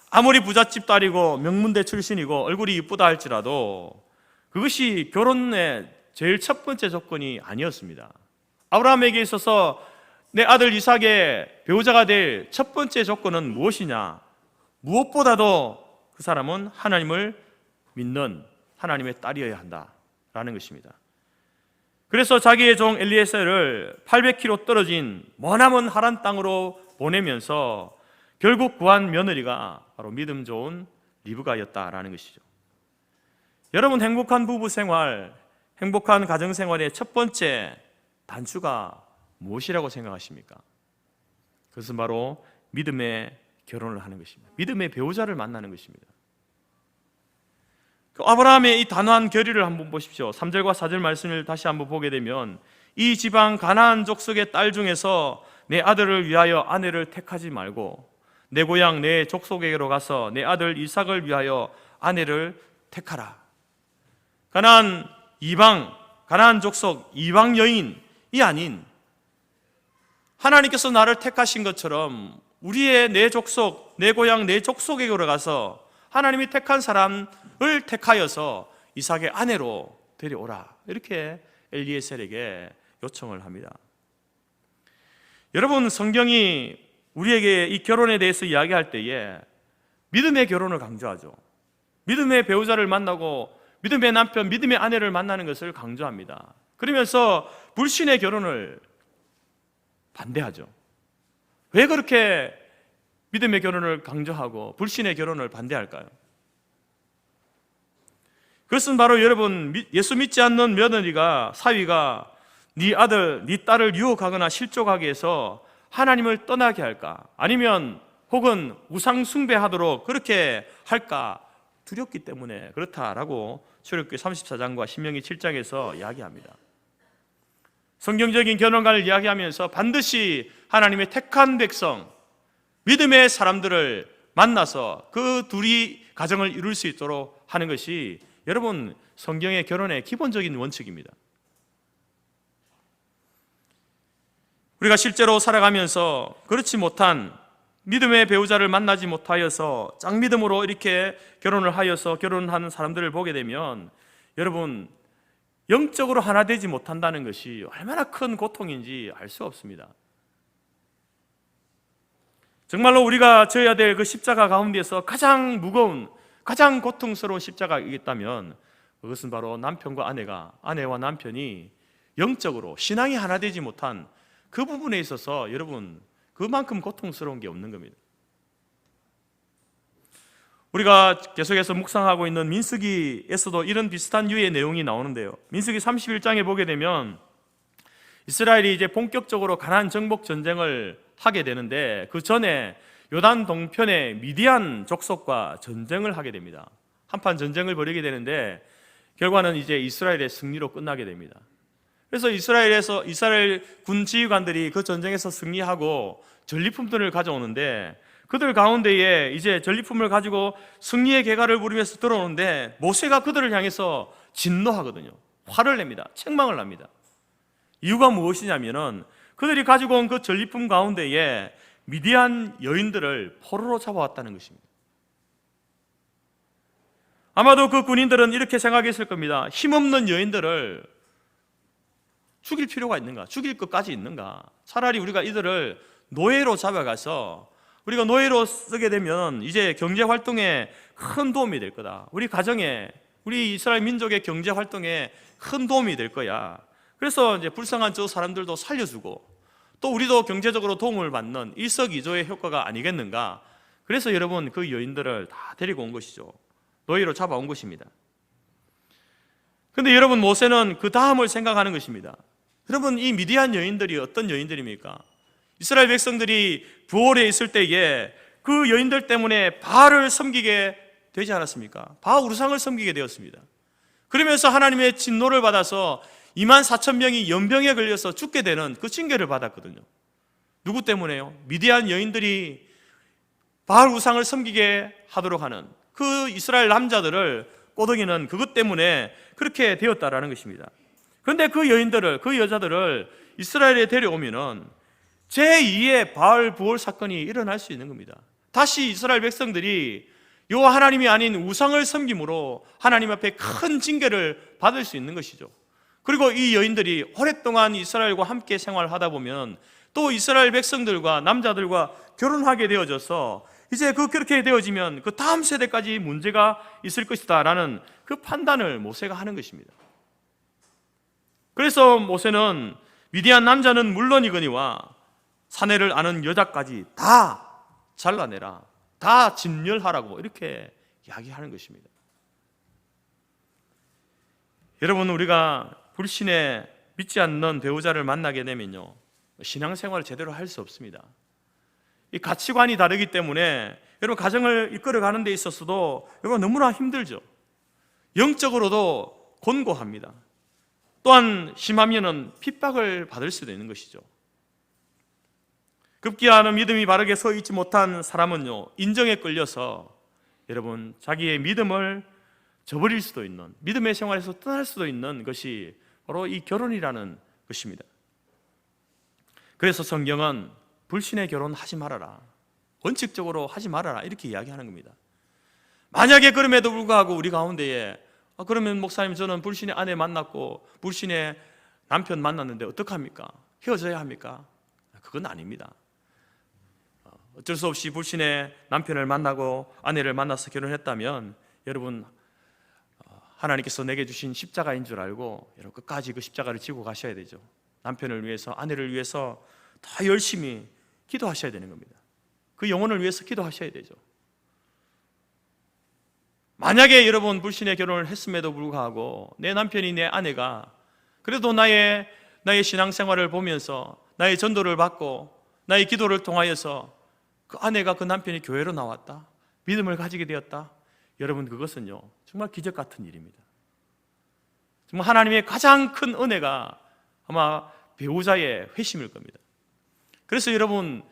아무리 부잣집 딸이고 명문대 출신이고 얼굴이 이쁘다 할지라도 그것이 결혼의 제일 첫 번째 조건이 아니었습니다. 아브라함에게 있어서 내 아들 이삭의 배우자가 될 첫 번째 조건은 무엇이냐? 무엇보다도 그 사람은 하나님을 믿는 하나님의 딸이어야 한다라는 것입니다. 그래서 자기의 종 엘리에셀을 800km 떨어진 머나먼 하란 땅으로 보내면서 결국 구한 며느리가 바로 믿음 좋은 리브가였다라는 것이죠. 여러분, 행복한 부부 생활, 행복한 가정생활의 첫 번째 단추가 무엇이라고 생각하십니까? 그것은 바로 믿음의 결혼을 하는 것입니다. 믿음의 배우자를 만나는 것입니다. 아브라함의 이 단호한 결의를 한번 보십시오. 3절과 4절 말씀을 다시 한번 보게 되면 이 지방 가나안 족속의 딸 중에서 내 아들을 위하여 아내를 택하지 말고 내 고향 내 족속에게로 가서 내 아들 이삭을 위하여 아내를 택하라. 가나안 족속 이방 여인이 아닌 하나님께서 나를 택하신 것처럼 우리의 내 족속, 내 고향, 내 족속에게로 가서 하나님이 택한 사람을 택하여서 이삭의 아내로 데려오라. 이렇게 엘리에셀에게 요청을 합니다. 여러분, 성경이 우리에게 이 결혼에 대해서 이야기할 때에 믿음의 결혼을 강조하죠. 믿음의 배우자를 만나고 믿음의 남편, 믿음의 아내를 만나는 것을 강조합니다. 그러면서 불신의 결혼을 반대하죠. 왜 그렇게 믿음의 결혼을 강조하고 불신의 결혼을 반대할까요? 그것은 바로 여러분, 예수 믿지 않는 며느리가, 사위가 네 아들, 네 딸을 유혹하거나 실족하게 해서 하나님을 떠나게 할까? 아니면 혹은 우상 숭배하도록 그렇게 할까? 두렵기 때문에 그렇다라고 출애굽기 34장과 신명기 7장에서 이야기합니다. 성경적인 결혼관을 이야기하면서 반드시 하나님의 택한 백성, 믿음의 사람들을 만나서 그 둘이 가정을 이룰 수 있도록 하는 것이 여러분 성경의 결혼의 기본적인 원칙입니다. 우리가 실제로 살아가면서 그렇지 못한 믿음의 배우자를 만나지 못하여서 짝믿음으로 이렇게 결혼을 하여서 결혼하는 사람들을 보게 되면 여러분 영적으로 하나 되지 못한다는 것이 얼마나 큰 고통인지 알 수 없습니다. 정말로 우리가 져야 될 그 십자가 가운데서 가장 무거운, 가장 고통스러운 십자가이겠다면 그것은 바로 남편과 아내와 남편이 영적으로 신앙이 하나 되지 못한 그 부분에 있어서 여러분 그만큼 고통스러운 게 없는 겁니다. 우리가 계속해서 묵상하고 있는 민수기에서도 이런 비슷한 유의 내용이 나오는데요. 민수기 31장에 보게 되면 이스라엘이 이제 본격적으로 가나안 정복 전쟁을 하게 되는데 그 전에 요단 동편의 미디안 족속과 전쟁을 하게 됩니다. 한판 전쟁을 벌이게 되는데 결과는 이제 이스라엘의 승리로 끝나게 됩니다. 그래서 이스라엘 군 지휘관들이 그 전쟁에서 승리하고 전리품들을 가져오는데 그들 가운데에 이제 전리품을 가지고 승리의 계가를 부리면서 들어오는데 모세가 그들을 향해서 진노하거든요. 화를 냅니다. 책망을 합니다. 이유가 무엇이냐면은 그들이 가지고 온 그 전리품 가운데에 미디안 여인들을 포로로 잡아왔다는 것입니다. 아마도 그 군인들은 이렇게 생각했을 겁니다. 힘없는 여인들을 죽일 필요가 있는가? 죽일 것까지 있는가? 차라리 우리가 이들을 노예로 잡아가서 우리가 노예로 쓰게 되면 이제 경제 활동에 큰 도움이 될 거다. 우리 가정에, 우리 이스라엘 민족의 경제 활동에 큰 도움이 될 거야. 그래서 이제 불쌍한 저 사람들도 살려주고 또 우리도 경제적으로 도움을 받는 일석이조의 효과가 아니겠는가? 그래서 여러분 그 여인들을 다 데리고 온 것이죠. 노예로 잡아온 것입니다. 그런데 여러분 모세는 그 다음을 생각하는 것입니다. 여러분 이 미디안 여인들이 어떤 여인들입니까? 이스라엘 백성들이 부올에 있을 때에 그 여인들 때문에 바알을 섬기게 되지 않았습니까? 바알 우상을 섬기게 되었습니다. 그러면서 하나님의 진노를 받아서 24,000명이 연병에 걸려서 죽게 되는 그 징계를 받았거든요. 누구 때문에요? 미디안 여인들이 바알 우상을 섬기게 하도록 하는 그 이스라엘 남자들을 꼬드기는 그것 때문에 그렇게 되었다라는 것입니다. 그런데 그 여인들을, 그 여자들을 이스라엘에 데려오면은 제2의 바알 부올 사건이 일어날 수 있는 겁니다. 다시 이스라엘 백성들이 요 하나님이 아닌 우상을 섬김으로 하나님 앞에 큰 징계를 받을 수 있는 것이죠. 그리고 이 여인들이 오랫동안 이스라엘과 함께 생활하다 보면 또 이스라엘 백성들과 남자들과 결혼하게 되어져서 이제 그렇게 되어지면 그 다음 세대까지 문제가 있을 것이다 라는 그 판단을 모세가 하는 것입니다. 그래서 모세는 미디안 남자는 물론이거니와 사내를 아는 여자까지 다 잘라내라, 다 진멸하라고 이렇게 이야기하는 것입니다. 여러분, 우리가 불신에 믿지 않는 배우자를 만나게 되면요, 신앙생활을 제대로 할 수 없습니다. 이 가치관이 다르기 때문에 여러분 가정을 이끌어가는 데 있어서도 여러분 너무나 힘들죠. 영적으로도 곤고합니다. 또한 심하면은 핍박을 받을 수도 있는 것이죠. 급기야는 믿음이 바르게 서 있지 못한 사람은요, 인정에 끌려서 여러분 자기의 믿음을 저버릴 수도 있는, 믿음의 생활에서 떠날 수도 있는 것이 바로 이 결혼이라는 것입니다. 그래서 성경은 불신의 결혼 하지 말아라, 원칙적으로 하지 말아라, 이렇게 이야기하는 겁니다. 만약에 그럼에도 불구하고 우리 가운데에 그러면 목사님, 저는 불신의 아내 만났고 불신의 남편 만났는데 어떡합니까? 헤어져야 합니까? 그건 아닙니다. 어쩔 수 없이 불신의 남편을 만나고 아내를 만나서 결혼했다면 여러분, 하나님께서 내게 주신 십자가인 줄 알고 여러분 끝까지 그 십자가를 지고 가셔야 되죠. 남편을 위해서, 아내를 위해서 더 열심히 기도하셔야 되는 겁니다. 그 영혼을 위해서 기도하셔야 되죠. 만약에 여러분 불신의 결혼을 했음에도 불구하고 내 남편이, 내 아내가 그래도 나의 신앙생활을 보면서 나의 전도를 받고 나의 기도를 통하여서 그 아내가, 그 남편이 교회로 나왔다, 믿음을 가지게 되었다, 여러분 그것은요 정말 기적 같은 일입니다. 정말 하나님의 가장 큰 은혜가 아마 배우자의 회심일 겁니다. 그래서 여러분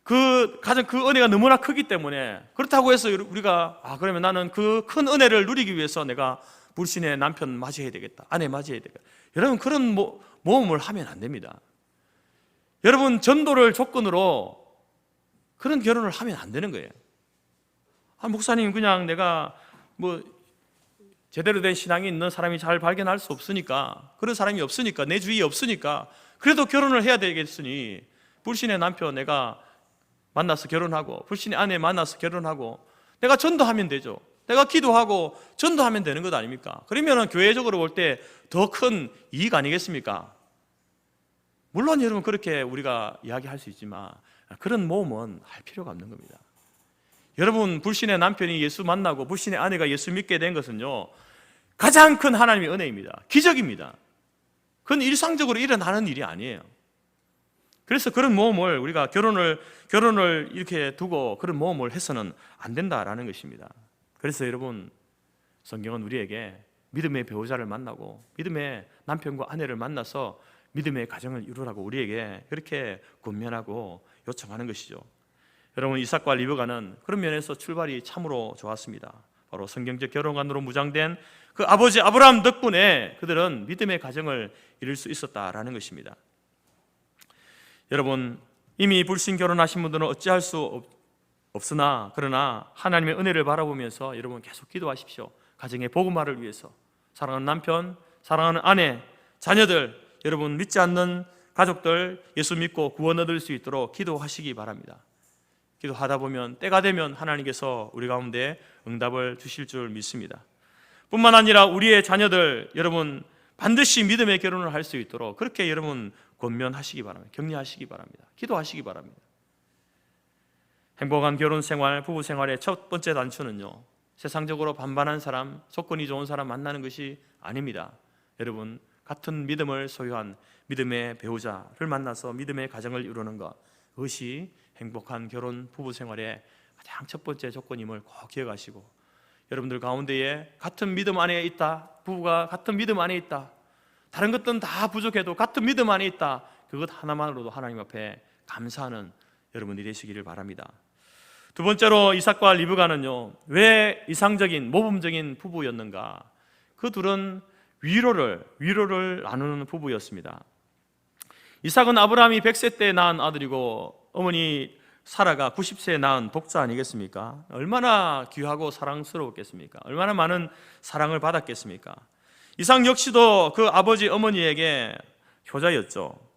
그 은혜가 너무나 크기 때문에, 그렇다고 해서 우리가 그러면 나는 그 큰 은혜를 누리기 위해서 내가 불신의 남편 맞이해야 되겠다, 아내 맞이해야 되겠다, 여러분 그런 모험을 하면 안 됩니다. 여러분 전도를 조건으로 그런 결혼을 하면 안 되는 거예요. 목사님, 그냥 내가 제대로 된 신앙이 있는 사람이 잘 발견할 수 없으니까, 그런 사람이 없으니까, 내 주위에 없으니까 그래도 결혼을 해야 되겠으니 불신의 남편 내가 만나서 결혼하고 불신의 아내 만나서 결혼하고 내가 전도하면 되죠. 내가 기도하고 전도하면 되는 것 아닙니까? 그러면 교회적으로 볼 때 더 큰 이익 아니겠습니까? 물론 여러분 그렇게 우리가 이야기할 수 있지만 그런 모험은 할 필요가 없는 겁니다. 여러분, 불신의 남편이 예수 만나고 불신의 아내가 예수 믿게 된 것은요 가장 큰 하나님의 은혜입니다. 기적입니다. 그건 일상적으로 일어나는 일이 아니에요. 그래서 그런 모험을, 우리가 결혼을 이렇게 두고 그런 모험을 해서는 안 된다라는 것입니다. 그래서 여러분, 성경은 우리에게 믿음의 배우자를 만나고 믿음의 남편과 아내를 만나서 믿음의 가정을 이루라고 우리에게 그렇게 권면하고 요청하는 것이죠. 여러분, 이삭과 리브가는 그런 면에서 출발이 참으로 좋았습니다. 바로 성경적 결혼관으로 무장된 그 아버지 아브라함 덕분에 그들은 믿음의 가정을 이룰 수 있었다라는 것입니다. 여러분, 이미 불신 결혼하신 분들은 어찌할 수 없으나 그러나 하나님의 은혜를 바라보면서 여러분 계속 기도하십시오. 가정의 복음화를 위해서. 사랑하는 남편, 사랑하는 아내, 자녀들, 여러분 믿지 않는 가족들 예수 믿고 구원 얻을 수 있도록 기도하시기 바랍니다. 기도하다 보면 때가 되면 하나님께서 우리 가운데 응답을 주실 줄 믿습니다. 뿐만 아니라 우리의 자녀들, 여러분 반드시 믿음의 결혼을 할 수 있도록 그렇게 여러분 권면하시기 바랍니다. 격려하시기 바랍니다. 기도하시기 바랍니다. 행복한 결혼 생활, 부부 생활의 첫 번째 단추는요, 세상적으로 반반한 사람, 조건이 좋은 사람 만나는 것이 아닙니다. 여러분, 같은 믿음을 소유한 믿음의 배우자를 만나서 믿음의 가정을 이루는 것, 그것이 행복한 결혼, 부부 생활의 가장 첫 번째 조건임을 꼭 기억하시고, 여러분들 가운데에 같은 믿음 안에 있다, 부부가 같은 믿음 안에 있다, 다른 것들은 다 부족해도 같은 믿음 안에 있다, 그것 하나만으로도 하나님 앞에 감사하는 여러분들이 되시기를 바랍니다. 두 번째로 이삭과 리브가는요, 왜 이상적인 모범적인 부부였는가? 그 둘은 위로를 나누는 부부였습니다. 이삭은 아브라함이 100세 때 낳은 아들이고 어머니 사라가 90세에 낳은 독자 아니겠습니까? 얼마나 귀하고 사랑스러웠겠습니까? 얼마나 많은 사랑을 받았겠습니까? 이삭 역시도 그 아버지 어머니에게 효자였죠.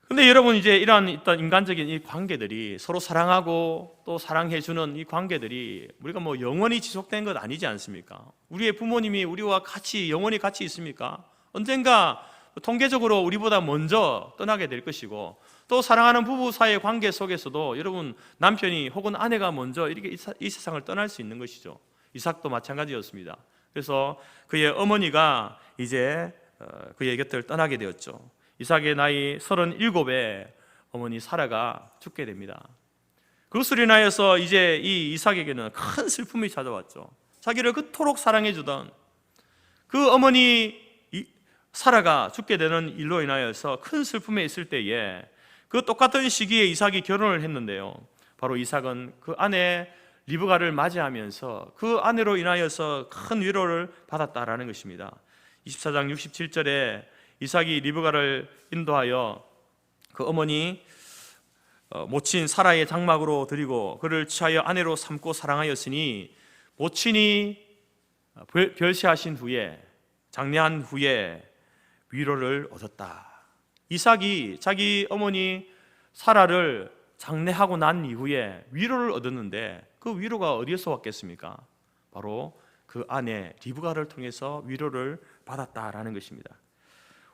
근데 여러분, 이제 이러한 어떤 인간적인 이 관계들이 서로 사랑하고 또 사랑해주는 이 관계들이 우리가 영원히 지속된 것 아니지 않습니까? 우리의 부모님이 우리와 같이 영원히 같이 있습니까? 언젠가 통계적으로 우리보다 먼저 떠나게 될 것이고, 또 사랑하는 부부 사이의 관계 속에서도 여러분 남편이 혹은 아내가 먼저 이렇게 이 세상을 떠날 수 있는 것이죠. 이삭도 마찬가지였습니다. 그래서 그의 어머니가 이제 그의 곁을 떠나게 되었죠. 이삭의 나이 37에 어머니 사라가 죽게 됩니다. 그것으로 인하여서 이제 이 이삭에게는 큰 슬픔이 찾아왔죠. 자기를 그토록 사랑해 주던 그 어머니 사라가 죽게 되는 일로 인하여서 큰 슬픔에 있을 때에 그 똑같은 시기에 이삭이 결혼을 했는데요, 바로 이삭은 그 아내 리브가를 맞이하면서 그 아내로 인하여서 큰 위로를 받았다라는 것입니다. 24장 67절에 이삭이 리브가를 인도하여 그 어머니 모친 사라의 장막으로 드리고 그를 취하여 아내로 삼고 사랑하였으니 모친이 별세하신 후에, 장례한 후에 위로를 얻었다. 이삭이 자기 어머니 사라를 장례하고 난 이후에 위로를 얻었는데 그 위로가 어디에서 왔겠습니까? 바로 그 아내 리브가를 통해서 위로를 받았다라는 것입니다.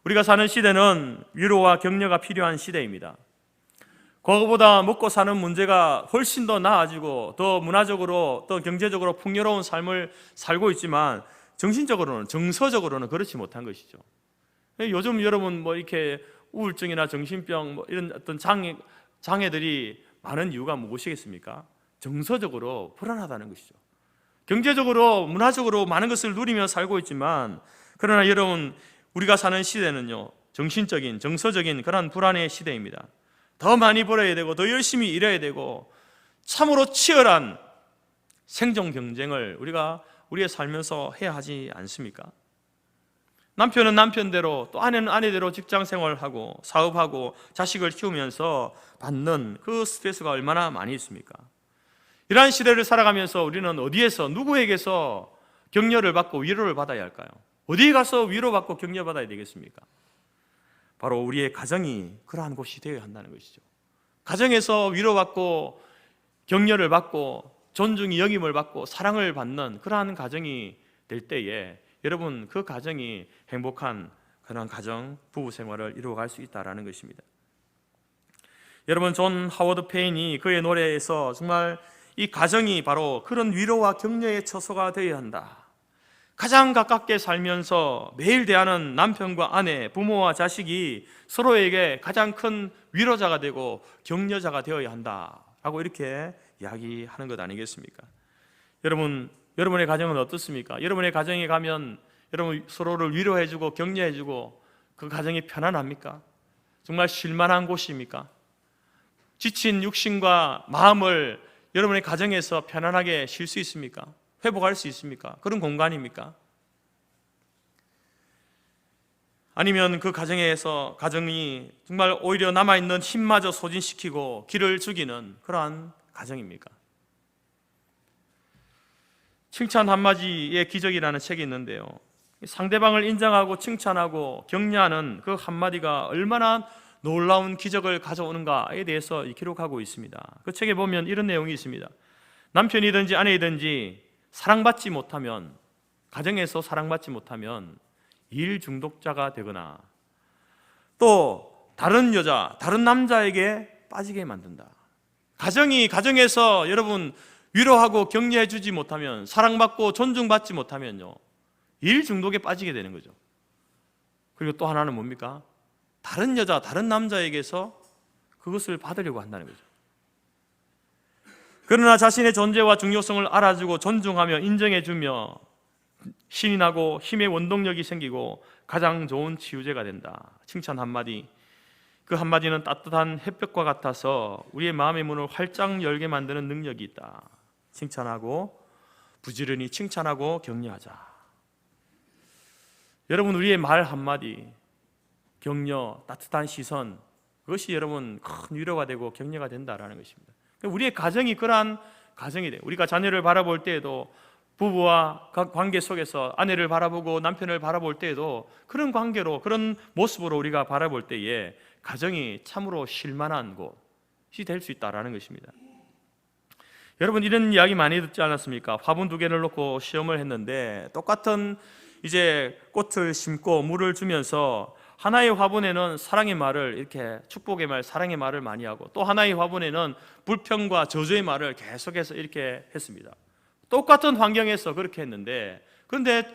우리가 사는 시대는 위로와 격려가 필요한 시대입니다. 과거보다 먹고 사는 문제가 훨씬 더 나아지고 더 문화적으로 또 경제적으로 풍요로운 삶을 살고 있지만 정신적으로는, 정서적으로는 그렇지 못한 것이죠. 요즘 여러분 이렇게 우울증이나 정신병 이런 어떤 장애들이 많은 이유가 무엇이겠습니까? 정서적으로 불안하다는 것이죠. 경제적으로, 문화적으로 많은 것을 누리며 살고 있지만, 그러나 여러분, 우리가 사는 시대는요, 정신적인, 정서적인 그런 불안의 시대입니다. 더 많이 벌어야 되고 더 열심히 일해야 되고 참으로 치열한 생존 경쟁을 우리가 우리의 살면서 해야 하지 않습니까? 남편은 남편대로, 또 아내는 아내대로 직장 생활하고 사업하고 자식을 키우면서 받는 그 스트레스가 얼마나 많이 있습니까? 이러한 시대를 살아가면서 우리는 어디에서, 누구에게서 격려를 받고 위로를 받아야 할까요? 어디에 가서 위로받고 격려받아야 되겠습니까? 바로 우리의 가정이 그러한 곳이 되어야 한다는 것이죠. 가정에서 위로받고 격려를 받고 존중이 여김을 받고 사랑을 받는 그러한 가정이 될 때에 여러분, 그 가정이 행복한 그런 가정, 부부 생활을 이루어갈 수 있다는 것입니다. 여러분, 존 하워드 페인이 그의 노래에서 정말 이 가정이 바로 그런 위로와 격려의 처소가 되어야 한다. 가장 가깝게 살면서 매일 대하는 남편과 아내, 부모와 자식이 서로에게 가장 큰 위로자가 되고 격려자가 되어야 한다라고 이렇게 이야기하는 것 아니겠습니까? 여러분, 여러분의 가정은 어떻습니까? 여러분의 가정에 가면 여러분 서로를 위로해주고 격려해주고 그 가정이 편안합니까? 정말 쉴만한 곳입니까? 지친 육신과 마음을 여러분의 가정에서 편안하게 쉴 수 있습니까? 회복할 수 있습니까? 그런 공간입니까? 아니면 그 가정이 정말 오히려 남아있는 힘마저 소진시키고 기를 죽이는 그러한 가정입니까? 칭찬 한마디의 기적이라는 책이 있는데요, 상대방을 인정하고 칭찬하고 격려하는 그 한마디가 얼마나 놀라운 기적을 가져오는가에 대해서 기록하고 있습니다. 그 책에 보면 이런 내용이 있습니다. 남편이든지 아내이든지 사랑받지 못하면, 가정에서 사랑받지 못하면 일 중독자가 되거나 또 다른 여자, 다른 남자에게 빠지게 만든다. 가정에서 여러분 위로하고 격려해 주지 못하면, 사랑받고 존중받지 못하면요, 일 중독에 빠지게 되는 거죠. 그리고 또 하나는 뭡니까? 다른 여자, 다른 남자에게서 그것을 받으려고 한다는 거죠. 그러나 자신의 존재와 중요성을 알아주고 존중하며 인정해주며 신이 나고 힘의 원동력이 생기고 가장 좋은 치유제가 된다. 칭찬 한마디, 그 한마디는 따뜻한 햇볕과 같아서 우리의 마음의 문을 활짝 열게 만드는 능력이 있다. 칭찬하고, 부지런히 칭찬하고 격려하자. 여러분, 우리의 말 한마디, 격려, 따뜻한 시선, 그것이 여러분 큰 위로가 되고 격려가 된다라는 것입니다. 우리의 가정이 그러한 가정이 돼요. 우리가 자녀를 바라볼 때에도, 부부와 관계 속에서 아내를 바라보고 남편을 바라볼 때에도 그런 관계로, 그런 모습으로 우리가 바라볼 때에 가정이 참으로 쉴만한 곳이 될 수 있다라는 것입니다. 여러분, 이런 이야기 많이 듣지 않았습니까? 화분 2개를 놓고 시험을 했는데 똑같은 이제 꽃을 심고 물을 주면서 하나의 화분에는 사랑의 말을, 이렇게 축복의 말, 사랑의 말을 많이 하고, 또 하나의 화분에는 불평과 저주의 말을 계속해서 이렇게 했습니다. 똑같은 환경에서 그렇게 했는데 그런데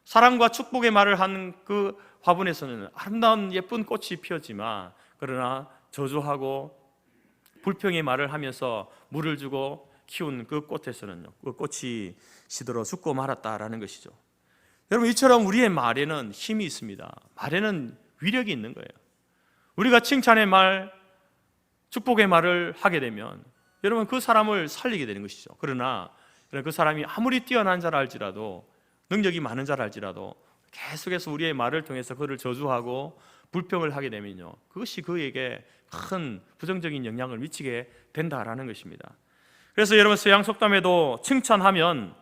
사랑과 축복의 말을 한 그 화분에서는 아름다운 예쁜 꽃이 피었지만, 그러나 저주하고 불평의 말을 하면서 물을 주고 키운 그 꽃에서는요, 그 꽃이 시들어 죽고 말았다라는 것이죠. 여러분, 이처럼 우리의 말에는 힘이 있습니다. 말에는 위력이 있는 거예요. 우리가 칭찬의 말, 축복의 말을 하게 되면 여러분, 그 사람을 살리게 되는 것이죠. 그러나 그 사람이 아무리 뛰어난 자라 할지라도, 능력이 많은 자라 할지라도 계속해서 우리의 말을 통해서 그를 저주하고 불평을 하게 되면요, 그것이 그에게 큰 부정적인 영향을 미치게 된다라는 것입니다. 그래서 여러분, 서양 속담에도 칭찬하면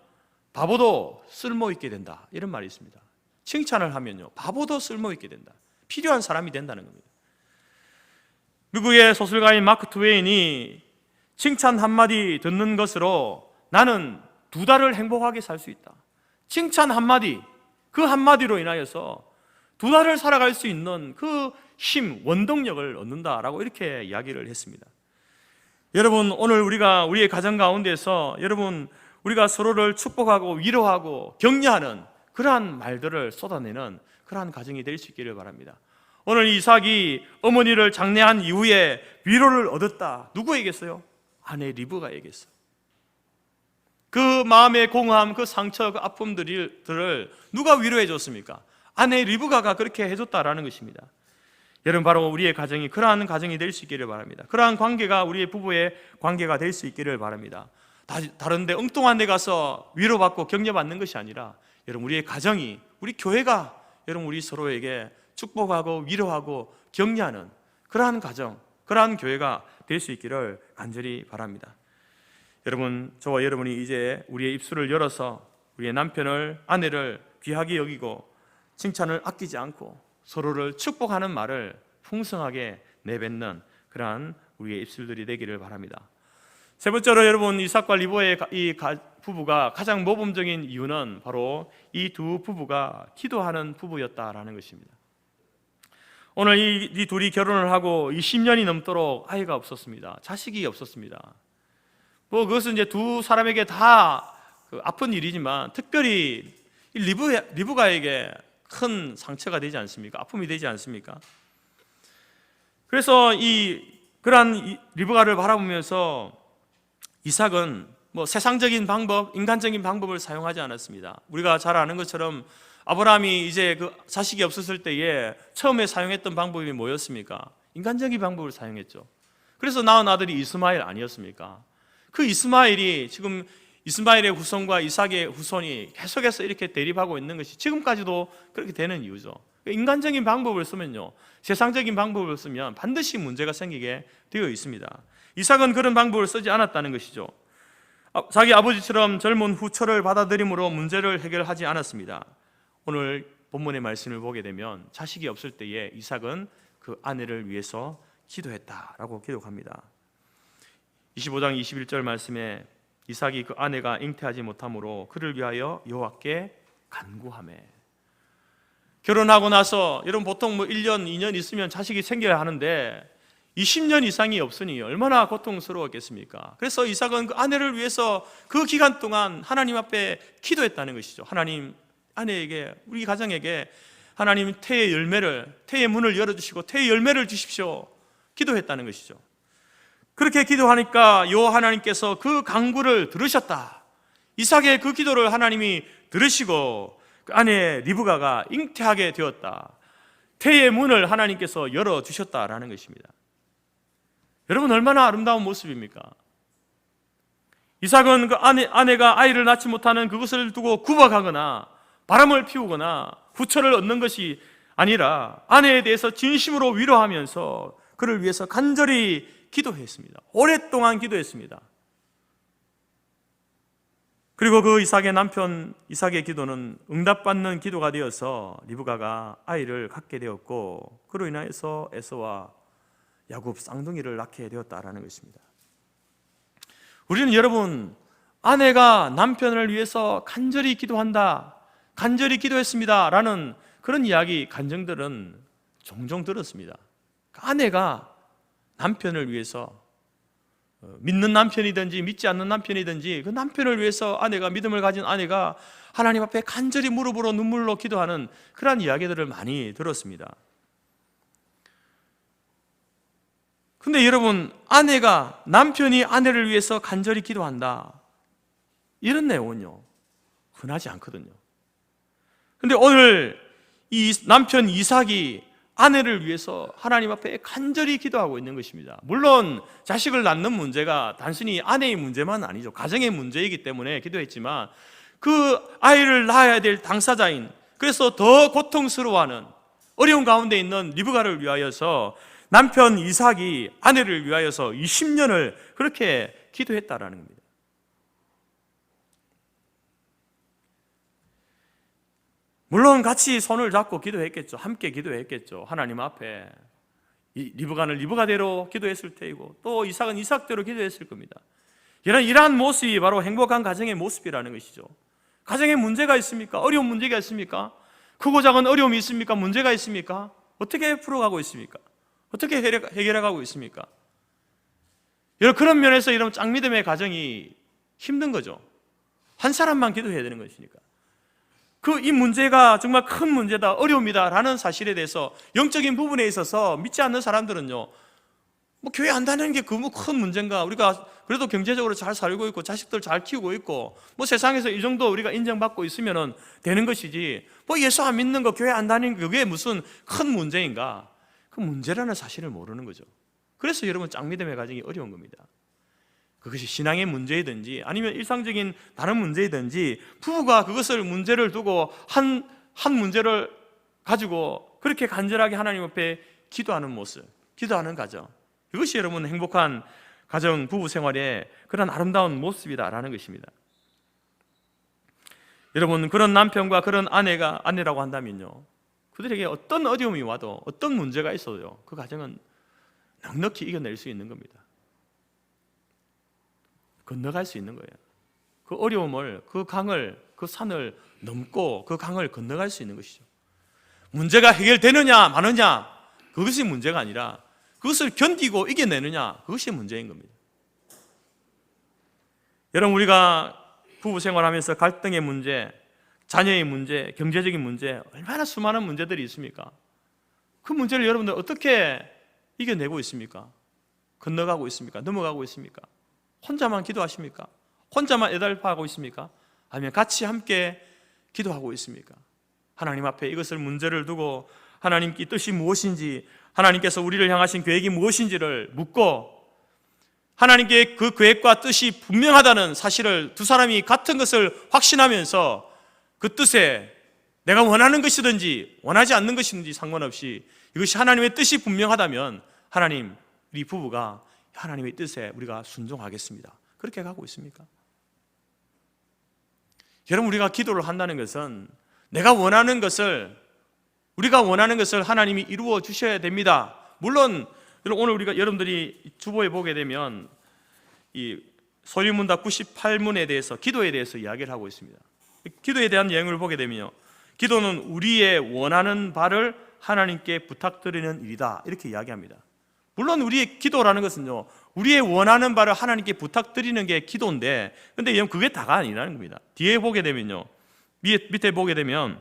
바보도 쓸모있게 된다, 이런 말이 있습니다. 칭찬을 하면요, 바보도 쓸모있게 된다, 필요한 사람이 된다는 겁니다. 미국의 소설가인 마크 트웨인이 칭찬 한마디 듣는 것으로 나는 2달을 행복하게 살 수 있다. 칭찬 한마디, 그 한마디로 인하여서 2달을 살아갈 수 있는 그 힘, 원동력을 얻는다라고 이렇게 이야기를 했습니다. 여러분, 오늘 우리가 우리의 가정 가운데서 여러분, 우리가 서로를 축복하고 위로하고 격려하는 그러한 말들을 쏟아내는 그러한 가정이 될 수 있기를 바랍니다. 오늘 이삭이 어머니를 장례한 이후에 위로를 얻었다. 누구에게서요? 아내 리브가에게서. 그 마음의 공허함, 그 상처, 그 아픔들을 누가 위로해 줬습니까? 아내 리브가가 그렇게 해줬다라는 것입니다. 여러분, 바로 우리의 가정이 그러한 가정이 될 수 있기를 바랍니다. 그러한 관계가 우리의 부부의 관계가 될 수 있기를 바랍니다. 다른데 엉뚱한 데 가서 위로받고 격려받는 것이 아니라, 여러분, 우리의 가정이, 우리 교회가 여러분, 우리 서로에게 축복하고 위로하고 격려하는 그러한 가정, 그러한 교회가 될 수 있기를 간절히 바랍니다. 여러분, 저와 여러분이 이제 우리의 입술을 열어서 우리의 남편을, 아내를 귀하게 여기고 칭찬을 아끼지 않고 서로를 축복하는 말을 풍성하게 내뱉는 그러한 우리의 입술들이 되기를 바랍니다. 세 번째로 여러분, 이삭과 리브가의 이 부부가 가장 모범적인 이유는 바로 이 두 부부가 기도하는 부부였다라는 것입니다. 오늘 이 둘이 결혼을 하고 20년이 넘도록 아이가 없었습니다. 자식이 없었습니다. 그것은 이제 두 사람에게 다 아픈 일이지만 특별히 리브가에게 큰 상처가 되지 않습니까? 아픔이 되지 않습니까? 그래서 그러한 리브가를 바라보면서 이삭은 세상적인 방법, 인간적인 방법을 사용하지 않았습니다. 우리가 잘 아는 것처럼 아브라함이 이제 그 자식이 없었을 때에 처음에 사용했던 방법이 뭐였습니까? 인간적인 방법을 사용했죠. 그래서 낳은 아들이 이스마엘 아니었습니까? 그 이스마엘이 지금 이스마엘의 후손과 이삭의 후손이 계속해서 이렇게 대립하고 있는 것이 지금까지도 그렇게 되는 이유죠. 인간적인 방법을 쓰면요, 세상적인 방법을 쓰면 반드시 문제가 생기게 되어 있습니다. 이삭은 그런 방법을 쓰지 않았다는 것이죠. 자기 아버지처럼 젊은 후처를 받아들임으로 문제를 해결하지 않았습니다. 오늘 본문의 말씀을 보게 되면 자식이 없을 때에 이삭은 그 아내를 위해서 기도했다라고 기록합니다. 25장 21절 말씀에 이삭이 그 아내가 잉태하지 못함으로 그를 위하여 여호와께 간구하매. 결혼하고 나서 여러분 보통 1년, 2년 있으면 자식이 생겨야 하는데 20년 이상이 없으니 얼마나 고통스러웠겠습니까? 그래서 이삭은 그 아내를 위해서 그 기간 동안 하나님 앞에 기도했다는 것이죠. 하나님, 아내에게, 우리 가정에게 하나님 태의 문을 열어주시고 태의 열매를 주십시오, 기도했다는 것이죠. 그렇게 기도하니까 여호와 하나님께서 그 간구를 들으셨다. 이삭의 그 기도를 하나님이 들으시고 그 아내 리브가가 잉태하게 되었다. 태의 문을 하나님께서 열어주셨다라는 것입니다. 여러분, 얼마나 아름다운 모습입니까? 이삭은 그 아내가 아이를 낳지 못하는 그것을 두고 구박하거나 바람을 피우거나 후처를 얻는 것이 아니라 아내에 대해서 진심으로 위로하면서 그를 위해서 간절히 기도했습니다. 오랫동안 기도했습니다. 그리고 그 이삭의 남편 이삭의 기도는 응답받는 기도가 되어서 리브가가 아이를 갖게 되었고 그로 인하여서 에서와 야곱 쌍둥이를 낳게 되었다라는 것입니다. 우리는 여러분, 아내가 남편을 위해서 간절히 기도한다, 간절히 기도했습니다 라는 그런 이야기, 간증들은 종종 들었습니다. 아내가 남편을 위해서 믿는 남편이든지 믿지 않는 남편이든지 그 남편을 위해서 아내가, 믿음을 가진 아내가 하나님 앞에 간절히 무릎으로 눈물로 기도하는 그러한 이야기들을 많이 들었습니다. 근데 여러분, 남편이 아내를 위해서 간절히 기도한다, 이런 내용은요 흔하지 않거든요. 근데 오늘 이 남편 이삭이 아내를 위해서 하나님 앞에 간절히 기도하고 있는 것입니다. 물론 자식을 낳는 문제가 단순히 아내의 문제만 아니죠. 가정의 문제이기 때문에 기도했지만 그 아이를 낳아야 될 당사자인, 그래서 더 고통스러워하는 어려운 가운데 있는 리브가를 위하여서 남편 이삭이 아내를 위하여서 20년을 그렇게 기도했다라는 겁니다. 물론 같이 손을 잡고 기도했겠죠. 함께 기도했겠죠. 하나님 앞에 리브가는 리브가대로 기도했을 테이고 또 이삭은 이삭대로 기도했을 겁니다. 이러한 모습이 바로 행복한 가정의 모습이라는 것이죠. 가정에 문제가 있습니까? 어려운 문제가 있습니까? 크고 작은 어려움이 있습니까? 문제가 있습니까? 어떻게 풀어가고 있습니까? 어떻게 해결해가고 있습니까? 여러분, 그런 면에서 여러분 짝믿음의 가정이 힘든 거죠. 한 사람만 기도해야 되는 것이니까. 이 문제가 정말 큰 문제다, 어려움이다 라는 사실에 대해서 영적인 부분에 있어서 믿지 않는 사람들은요, 교회 안 다니는 게 그 큰 문제인가? 우리가 그래도 경제적으로 잘 살고 있고 자식들 잘 키우고 있고 세상에서 이 정도 우리가 인정받고 있으면 되는 것이지 예수 안 믿는 거, 교회 안 다니는 게 그게 무슨 큰 문제인가? 그 문제라는 사실을 모르는 거죠. 그래서 여러분 짝믿음의 가정이 어려운 겁니다. 그것이 신앙의 문제이든지 아니면 일상적인 다른 문제이든지 부부가 그것을 문제를 두고 한 문제를 가지고 그렇게 간절하게 하나님 앞에 기도하는 모습, 기도하는 가정, 이것이 여러분 행복한 가정 부부 생활의 그런 아름다운 모습이다라는 것입니다. 여러분, 그런 남편과 그런 아내라고 한다면요, 그들에게 어떤 어려움이 와도 어떤 문제가 있어도요 그 가정은 넉넉히 이겨낼 수 있는 겁니다. 건너갈 수 있는 거예요. 그 어려움을, 그 강을, 그 산을 넘고 그 강을 건너갈 수 있는 것이죠. 문제가 해결되느냐 마느냐, 그것이 문제가 아니라 그것을 견디고 이겨내느냐, 그것이 문제인 겁니다. 여러분, 우리가 부부 생활하면서 갈등의 문제, 자녀의 문제, 경제적인 문제, 얼마나 수많은 문제들이 있습니까? 그 문제를 여러분들 어떻게 이겨내고 있습니까? 건너가고 있습니까? 넘어가고 있습니까? 혼자만 기도하십니까? 혼자만 애달파하고 있습니까? 아니면 같이 함께 기도하고 있습니까? 하나님 앞에 이것을 문제를 두고 하나님께 뜻이 무엇인지, 하나님께서 우리를 향하신 계획이 무엇인지를 묻고 하나님께 그 계획과 뜻이 분명하다는 사실을 두 사람이 같은 것을 확신하면서 그 뜻에 내가 원하는 것이든지 원하지 않는 것이든지 상관없이 이것이 하나님의 뜻이 분명하다면 하나님, 우리 부부가 하나님의 뜻에 우리가 순종하겠습니다. 그렇게 가고 있습니까? 여러분, 우리가 기도를 한다는 것은 우리가 원하는 것을 하나님이 이루어 주셔야 됩니다. 물론 오늘 우리가 여러분들이 주보에 보게 되면 이 소리문답 98문에 대해서, 기도에 대해서 이야기를 하고 있습니다. 기도에 대한 내용을 보게 되면요, 기도는 우리의 원하는 바를 하나님께 부탁드리는 일이다, 이렇게 이야기합니다. 물론 우리의 기도라는 것은요, 우리의 원하는 바를 하나님께 부탁드리는 게 기도인데, 근데 여러분 그게 다가 아니라는 겁니다. 뒤에 보게 되면요, 밑에 보게 되면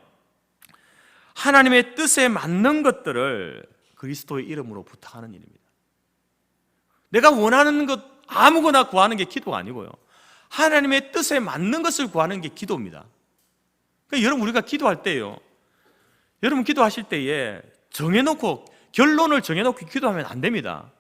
하나님의 뜻에 맞는 것들을 그리스도의 이름으로 부탁하는 일입니다. 내가 원하는 것 아무거나 구하는 게 기도가 아니고요, 하나님의 뜻에 맞는 것을 구하는 게 기도입니다. 그러니까 여러분, 우리가 기도할 때요, 여러분 기도하실 때에 결론을 정해놓고 기도하면 안 됩니다.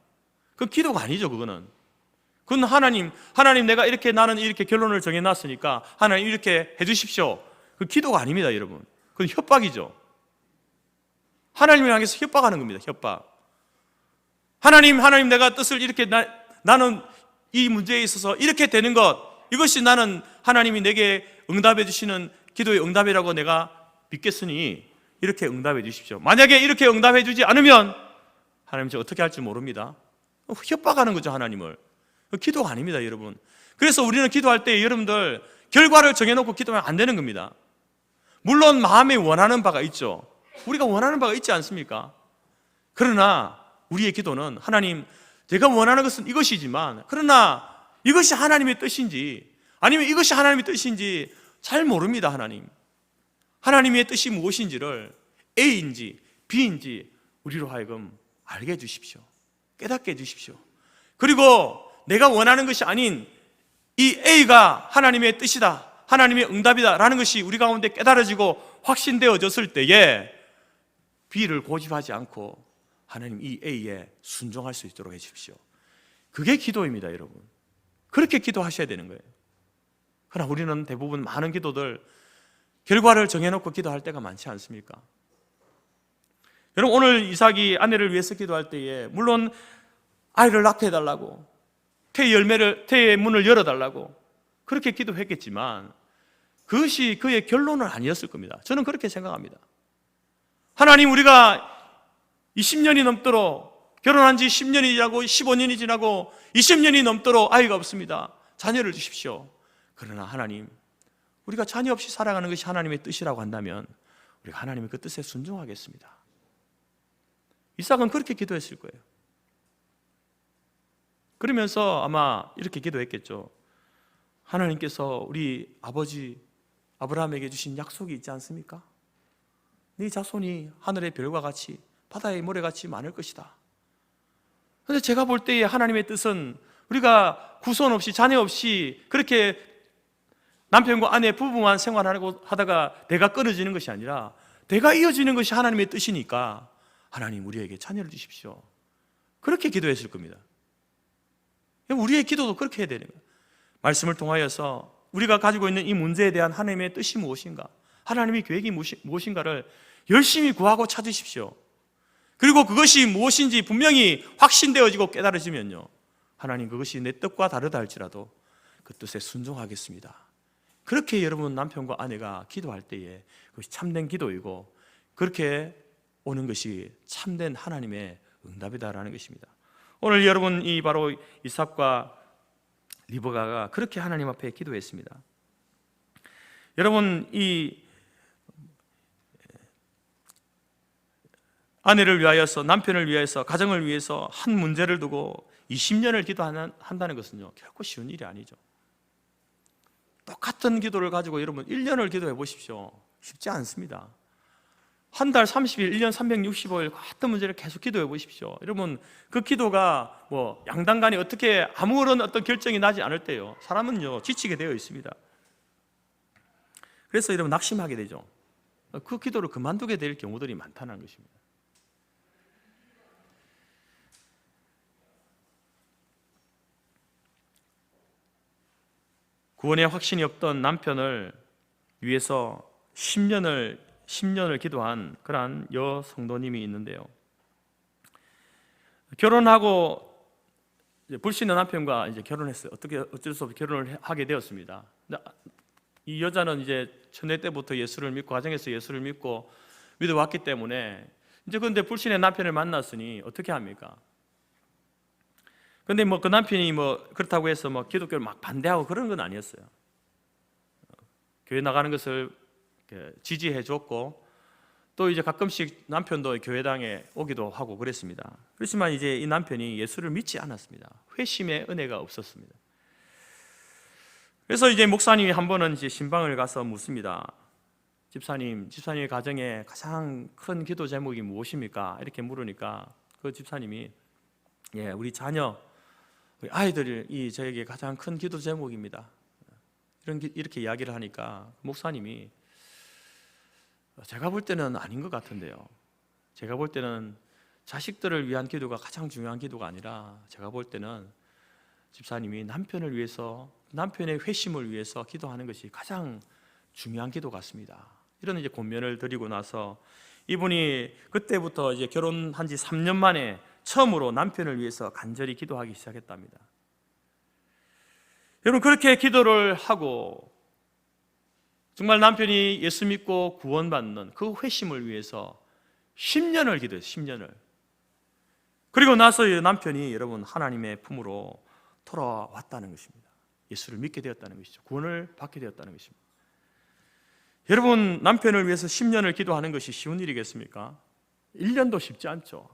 그건 기도가 아니죠. 그건 하나님 나는 이렇게 결론을 정해놨으니까 하나님 이렇게 해주십시오. 그 기도가 아닙니다, 여러분. 그건 협박이죠. 하나님을 향해서 협박하는 겁니다. 협박. 하나님 내가 뜻을 이렇게 나는 이 문제에 있어서 이렇게 되는 것, 이것이 나는 하나님이 내게 응답해 주시는 기도의 응답이라고 내가 믿겠으니 이렇게 응답해 주십시오. 만약에 이렇게 응답해 주지 않으면 하나님 저 어떻게 할지 모릅니다. 협박하는 거죠, 하나님을. 기도가 아닙니다, 여러분. 그래서 우리는 기도할 때 여러분들 결과를 정해놓고 기도하면 안 되는 겁니다. 물론 마음에 원하는 바가 있죠. 우리가 원하는 바가 있지 않습니까? 그러나 우리의 기도는 하나님, 제가 원하는 것은 이것이지만, 그러나 이것이 하나님의 뜻인지 아니면 이것이 하나님의 뜻인지 잘 모릅니다. 하나님의 뜻이 무엇인지를 A인지 B인지 우리로 하여금 알게 해주십시오. 깨닫게 해주십시오. 그리고 내가 원하는 것이 아닌 이 A가 하나님의 뜻이다, 하나님의 응답이다 라는 것이 우리 가운데 깨달아지고 확신되어졌을 때에 B를 고집하지 않고 하나님 이 A에 순종할 수 있도록 해주십시오. 그게 기도입니다, 여러분. 그렇게 기도하셔야 되는 거예요. 그러나 우리는 대부분 많은 기도들 결과를 정해놓고 기도할 때가 많지 않습니까? 여러분, 오늘 이삭이 아내를 위해서 기도할 때에 물론 아이를 낳게 해달라고, 태의 문을 열어달라고 그렇게 기도했겠지만 그것이 그의 결론은 아니었을 겁니다. 저는 그렇게 생각합니다. 하나님, 우리가 20년이 넘도록, 결혼한 지 10년이 지나고 15년이 지나고 20년이 넘도록 아이가 없습니다. 자녀를 주십시오. 그러나 하나님, 우리가 자녀 없이 살아가는 것이 하나님의 뜻이라고 한다면 우리가 하나님의 그 뜻에 순종하겠습니다. 이삭은 그렇게 기도했을 거예요. 그러면서 아마 이렇게 기도했겠죠. 하나님께서 우리 아버지 아브라함에게 주신 약속이 있지 않습니까? 네 자손이 하늘의 별과 같이 바다의 모래같이 많을 것이다. 그런데 제가 볼 때에 하나님의 뜻은 우리가 구손 없이 자녀 없이 그렇게 남편과 아내 부부만 생활하고 하다가 대가 끊어지는 것이 아니라 대가 이어지는 것이 하나님의 뜻이니까 하나님, 우리에게 자녀를 주십시오. 그렇게 기도했을 겁니다. 우리의 기도도 그렇게 해야 되는 거예요. 말씀을 통하여서 우리가 가지고 있는 이 문제에 대한 하나님의 뜻이 무엇인가, 하나님의 계획이 무엇인가를 열심히 구하고 찾으십시오. 그리고 그것이 무엇인지 분명히 확신되어지고 깨달아지면요, 하나님, 그것이 내 뜻과 다르다 할지라도 그 뜻에 순종하겠습니다. 그렇게 여러분 남편과 아내가 기도할 때에 그것이 참된 기도이고 그렇게 오는 것이 참된 하나님의 응답이다라는 것입니다. 오늘 여러분, 이 바로 이삭과 리브가가 그렇게 하나님 앞에 기도했습니다. 여러분, 이 아내를 위하여서, 남편을 위하여서, 가정을 위해서 한 문제를 두고 20년을 기도한다는 것은요, 결코 쉬운 일이 아니죠. 똑같은 기도를 가지고 여러분 1년을 기도해 보십시오. 쉽지 않습니다. 한 달 30일, 1년 365일 같은 문제를 계속 기도해 보십시오. 여러분, 그 기도가 뭐 양당 간에 어떻게 아무런 어떤 결정이 나지 않을 때요, 사람은요 지치게 되어 있습니다. 그래서 여러분 낙심하게 되죠. 그 기도를 그만두게 될 경우들이 많다는 것입니다. 구원의 확신이 없던 남편을 위해서 10년을 기도한 그러한 여성도님이 있는데요, 결혼하고 불신의 남편과 이제 결혼했어요. 어쩔 수 없이 결혼을 하게 되었습니다. 이 여자는 이제 천대 때부터 예수를 믿고 가정에서 예수를 믿고 믿어왔기 때문에 이제 그런데 불신의 남편을 만났으니 어떻게 합니까? 근데 뭐 그 남편이 뭐 그렇다고 해서 뭐 기독교를 막 반대하고 그런 건 아니었어요. 교회 나가는 것을 지지해 줬고 또 이제 가끔씩 남편도 교회당에 오기도 하고 그랬습니다. 그렇지만 이제 이 남편이 예수를 믿지 않았습니다. 회심의 은혜가 없었습니다. 그래서 이제 목사님이 한 번은 이제 신방을 가서 묻습니다. 집사님의 가정에 가장 큰 기도 제목이 무엇입니까? 이렇게 물으니까 그 집사님이 우리 자녀, 우리 아이들이 저에게 가장 큰 기도 제목입니다. 이렇게 이야기를 하니까 목사님이 제가 볼 때는 아닌 것 같은데요. 제가 볼 때는 자식들을 위한 기도가 가장 중요한 기도가 아니라 제가 볼 때는 집사님이 남편을 위해서, 남편의 회심을 위해서 기도하는 것이 가장 중요한 기도 같습니다. 이런 이제 권면을 드리고 나서 이분이 그때부터 이제 결혼한 지 3년 만에 처음으로 남편을 위해서 간절히 기도하기 시작했답니다. 여러분, 그렇게 기도를 하고 정말 남편이 예수 믿고 구원받는 그 회심을 위해서 10년을 기도했어요. 10년을. 그리고 나서 남편이 여러분 하나님의 품으로 돌아왔다는 것입니다. 예수를 믿게 되었다는 것이죠. 구원을 받게 되었다는 것입니다. 여러분, 남편을 위해서 10년을 기도하는 것이 쉬운 일이겠습니까? 1년도 쉽지 않죠.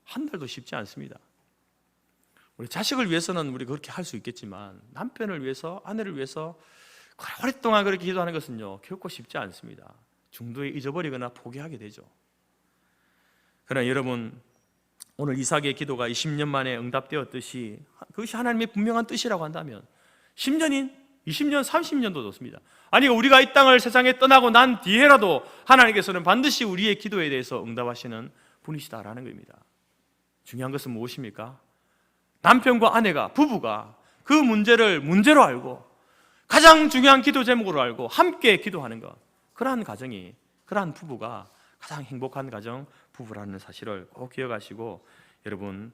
한 달도 쉽지 않습니다. 우리 자식을 위해서는 우리 그렇게 할 수 있겠지만 남편을 위해서, 아내를 위해서 오랫동안 그렇게 기도하는 것은요 결코 쉽지 않습니다. 중도에 잊어버리거나 포기하게 되죠. 그러나 여러분, 오늘 이삭의 기도가 20년 만에 응답되었듯이 그것이 하나님의 분명한 뜻이라고 한다면 10년인 20년, 30년도 좋습니다. 아니, 우리가 이 땅을 세상에 떠나고 난 뒤에라도 하나님께서는 반드시 우리의 기도에 대해서 응답하시는 분이시다라는 겁니다. 중요한 것은 무엇입니까? 남편과 아내가, 부부가 그 문제를 문제로 알고 가장 중요한 기도 제목으로 알고 함께 기도하는 것, 그러한 가정이, 그러한 부부가 가장 행복한 가정, 부부라는 사실을 꼭 기억하시고, 여러분,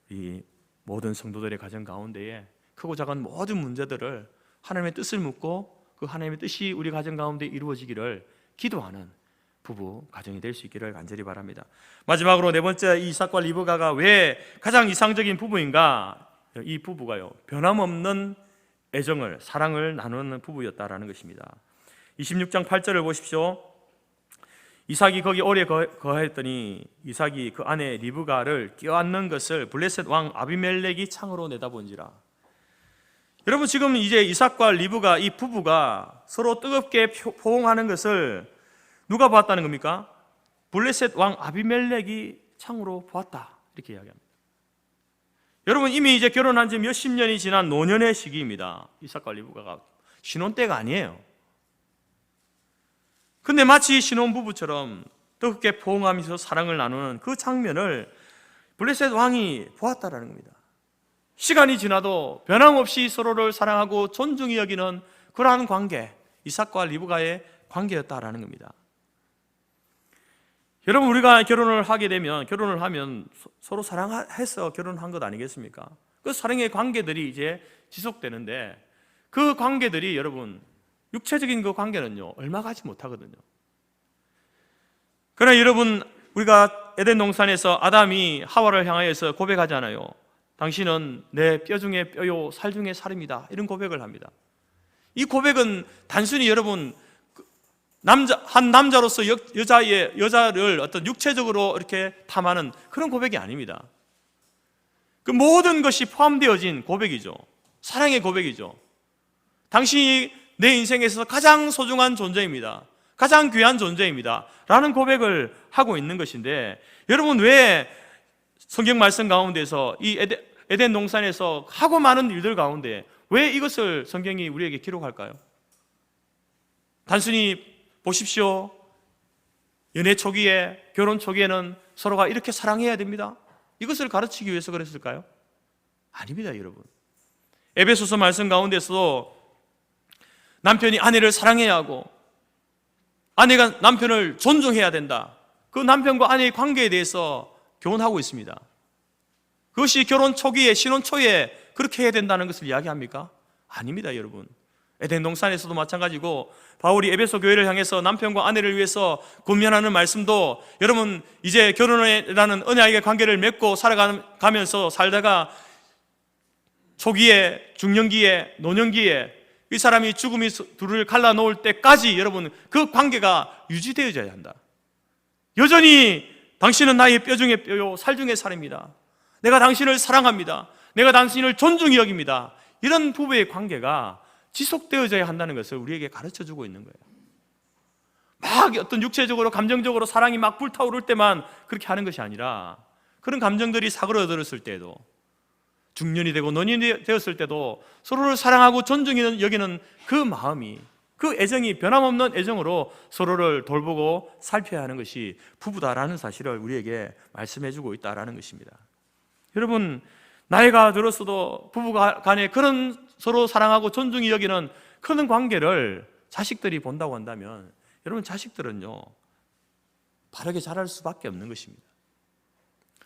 이 모든 성도들의 가정 가운데에 크고 작은 모든 문제들을 하나님의 뜻을 묻고 그 하나님의 뜻이 우리 가정 가운데 이루어지기를 기도하는 부부 가정이 될 수 있기를 간절히 바랍니다. 마지막으로 네 번째, 이삭과 리브가가 왜 가장 이상적인 부부인가? 이 부부가요 변함없는 애정을, 사랑을 나누는 부부였다라는 것입니다. 26장 8절을 보십시오. 이삭이 거기 오래 거하였더니 이삭이 그 아내 리브가를 껴안는 것을 블레셋 왕 아비멜렉이 창으로 내다본지라. 여러분, 지금 이제 이삭과 리브가, 이 부부가 서로 뜨겁게 포옹하는 것을 누가 보았다는 겁니까? 블레셋 왕 아비멜렉이 창으로 보았다, 이렇게 이야기합니다. 여러분, 이미 이제 결혼한 지 몇십 년이 지난 노년의 시기입니다. 이삭과 리브가가 신혼 때가 아니에요. 근데 마치 신혼부부처럼 뜨겁게 포옹하면서 사랑을 나누는 그 장면을 블레셋 왕이 보았다라는 겁니다. 시간이 지나도 변함없이 서로를 사랑하고 존중히 여기는 그러한 관계, 이삭과 리브가의 관계였다라는 겁니다. 여러분, 우리가 결혼을 하면 서로 사랑해서 결혼한 것 아니겠습니까? 그 사랑의 관계들이 이제 지속되는데, 그 관계들이 여러분, 육체적인 그 관계는요 얼마 가지 못하거든요. 그러나 여러분, 우리가 에덴 동산에서 아담이 하와를 향하여서 고백하잖아요. 당신은 내 뼈 중에 뼈요 살 중에 살입니다, 이런 고백을 합니다. 이 고백은 단순히 여러분 한 남자로서 여자를 어떤 육체적으로 이렇게 탐하는 그런 고백이 아닙니다. 그 모든 것이 포함되어진 고백이죠. 사랑의 고백이죠. 당신이 내 인생에서 가장 소중한 존재입니다, 가장 귀한 존재입니다 라는 고백을 하고 있는 것인데, 여러분, 왜 성경 말씀 가운데서 이 에덴 동산에서 하고 많은 일들 가운데 왜 이것을 성경이 우리에게 기록할까요? 단순히 보십시오, 연애 초기에, 결혼 초기에는 서로가 이렇게 사랑해야 됩니다, 이것을 가르치기 위해서 그랬을까요? 아닙니다, 여러분. 에베소서 말씀 가운데서도 남편이 아내를 사랑해야 하고 아내가 남편을 존중해야 된다, 그 남편과 아내의 관계에 대해서 교훈하고 있습니다. 그것이 결혼 초기에, 신혼 초에 그렇게 해야 된다는 것을 이야기합니까? 아닙니다, 여러분. 에덴 동산에서도 마찬가지고, 바울이 에베소 교회를 향해서 남편과 아내를 위해서 권면하는 말씀도, 여러분, 이제 결혼이라는 언약의 관계를 맺고 살아가면서 살다가 초기에, 중년기에, 노년기에 이 사람이 죽음이 둘을 갈라놓을 때까지 여러분 그 관계가 유지되어져야 한다. 여전히 당신은 나의 뼈 중에 뼈요 살 중에 살입니다, 내가 당신을 사랑합니다, 내가 당신을 존중히 여깁니다, 이런 부부의 관계가 지속되어져야 한다는 것을 우리에게 가르쳐주고 있는 거예요. 막 어떤 육체적으로 감정적으로 사랑이 막 불타오를 때만 그렇게 하는 것이 아니라, 그런 감정들이 사그러들었을 때에도, 중년이 되고 노년이 되었을 때도 서로를 사랑하고 존중히 여기는 그 마음이, 그 애정이 변함없는 애정으로 서로를 돌보고 살펴야 하는 것이 부부다라는 사실을 우리에게 말씀해주고 있다라는 것입니다. 여러분, 나이가 들었어도 부부 간에 그런 서로 사랑하고 존중히 여기는 그런 관계를 자식들이 본다고 한다면, 여러분, 자식들은요 바르게 자랄 수밖에 없는 것입니다.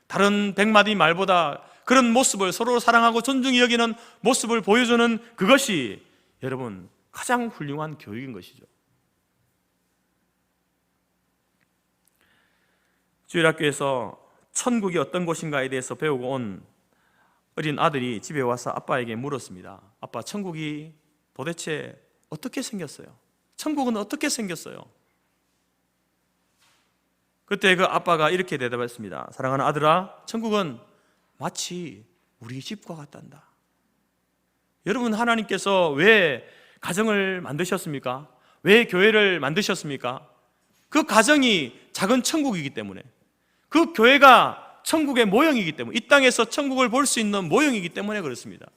다른 100마디 말보다 그런 모습을, 서로 사랑하고 존중히 여기는 모습을 보여주는 그것이 여러분 가장 훌륭한 교육인 것이죠. 주일학교에서 천국이 어떤 곳인가에 대해서 배우고 온 어린 아들이 집에 와서 아빠에게 물었습니다. 아빠, 천국이 도대체 어떻게 생겼어요? 천국은 어떻게 생겼어요? 그때 그 아빠가 이렇게 대답했습니다. 사랑하는 아들아, 천국은 마치 우리 집과 같단다. 여러분, 하나님께서 왜 가정을 만드셨습니까? 왜 교회를 만드셨습니까? 그 가정이 작은 천국이기 때문에, 그 교회가 천국의 모형이기 때문에, 이 땅에서 천국을 볼 수 있는 모형이기 때문에 그렇습니다.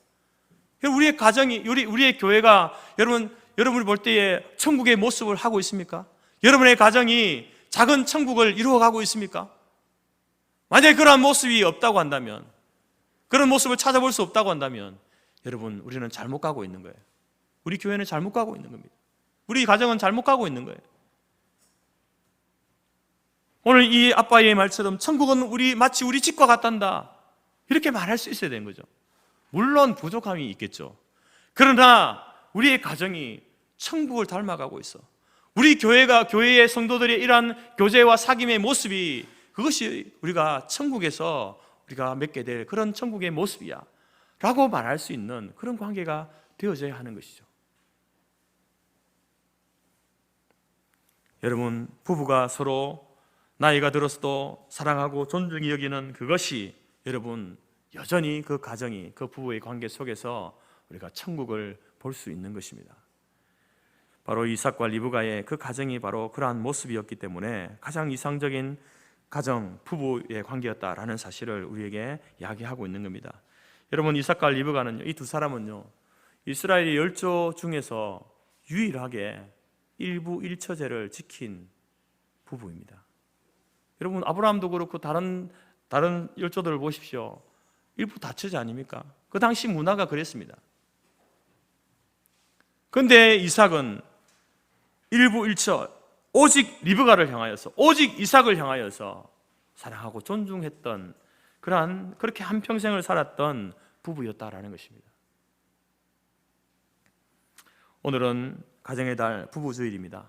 우리의 가정이, 우리의 교회가 여러분이 볼 때에 천국의 모습을 하고 있습니까? 여러분의 가정이 작은 천국을 이루어가고 있습니까? 만약에 그러한 모습이 없다고 한다면, 그런 모습을 찾아볼 수 없다고 한다면, 여러분, 우리는 잘못 가고 있는 거예요. 우리 교회는 잘못 가고 있는 겁니다. 우리 가정은 잘못 가고 있는 거예요. 오늘 이 아빠의 말처럼 천국은 마치 우리 집과 같단다, 이렇게 말할 수 있어야 되는 거죠. 물론 부족함이 있겠죠. 그러나 우리의 가정이 천국을 닮아가고 있어. 우리 교회의 성도들의 이러한 교제와 사귐의 모습이, 그것이 우리가 천국에서 우리가 맺게 될 그런 천국의 모습이야 라고 말할 수 있는 그런 관계가 되어져야 하는 것이죠. 여러분, 부부가 서로 나이가 들어서도 사랑하고 존중히 여기는 그것이, 여러분, 여전히 그 가정이, 그 부부의 관계 속에서 우리가 천국을 볼 수 있는 것입니다. 바로 이삭과 리브가의 그 가정이 바로 그러한 모습이었기 때문에 가장 이상적인 가정, 부부의 관계였다라는 사실을 우리에게 이야기하고 있는 겁니다. 여러분, 이삭과 리브가는요, 이 두 사람은요, 이스라엘의 10조 중에서 유일하게 일부 일처제를 지킨 부부입니다. 여러분, 아브라함도 그렇고 다른 10조들을 보십시오. 일부 다처제 아닙니까? 그 당시 문화가 그랬습니다. 그런데 이삭은 일부 일처, 오직 리브가를 향하여서, 오직 이삭을 향하여서 사랑하고 존중했던 그렇게 한평생을 살았던 부부였다라는 것입니다. 오늘은 가정의 달 부부주일입니다.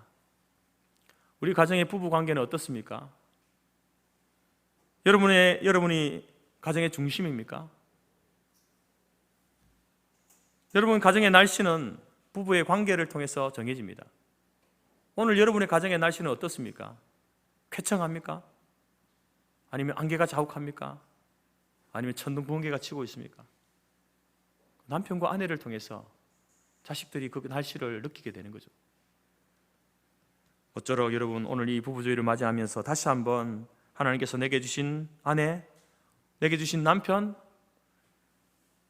우리 가정의 부부 관계는 어떻습니까? 여러분이 가정의 중심입니까? 여러분, 가정의 날씨는 부부의 관계를 통해서 정해집니다. 오늘 여러분의 가정의 날씨는 어떻습니까? 쾌청합니까? 아니면 안개가 자욱합니까? 아니면 천둥 번개가 치고 있습니까? 남편과 아내를 통해서 자식들이 그 날씨를 느끼게 되는 거죠. 어쩌록 여러분, 오늘 이 부부주의를 맞이하면서 다시 한번 하나님께서 내게 주신 아내, 내게 주신 남편,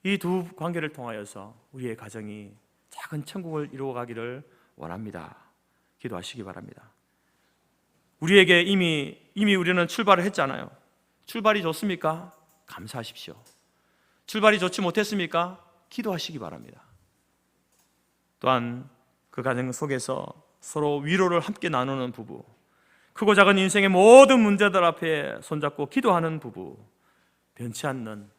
이 두 관계를 통하여서 우리의 가정이 작은 천국을 이루어가기를 원합니다. 기도하시기 바랍니다. 우리에게 이미 우리는 출발을 했잖아요. 출발이 좋습니까? 감사하십시오. 출발이 좋지 못했습니까? 기도하시기 바랍니다. 또한 그 가정 속에서 서로 위로를 함께 나누는 부부, 크고 작은 인생의 모든 문제들 앞에 손잡고 기도하는 부부, 변치 않는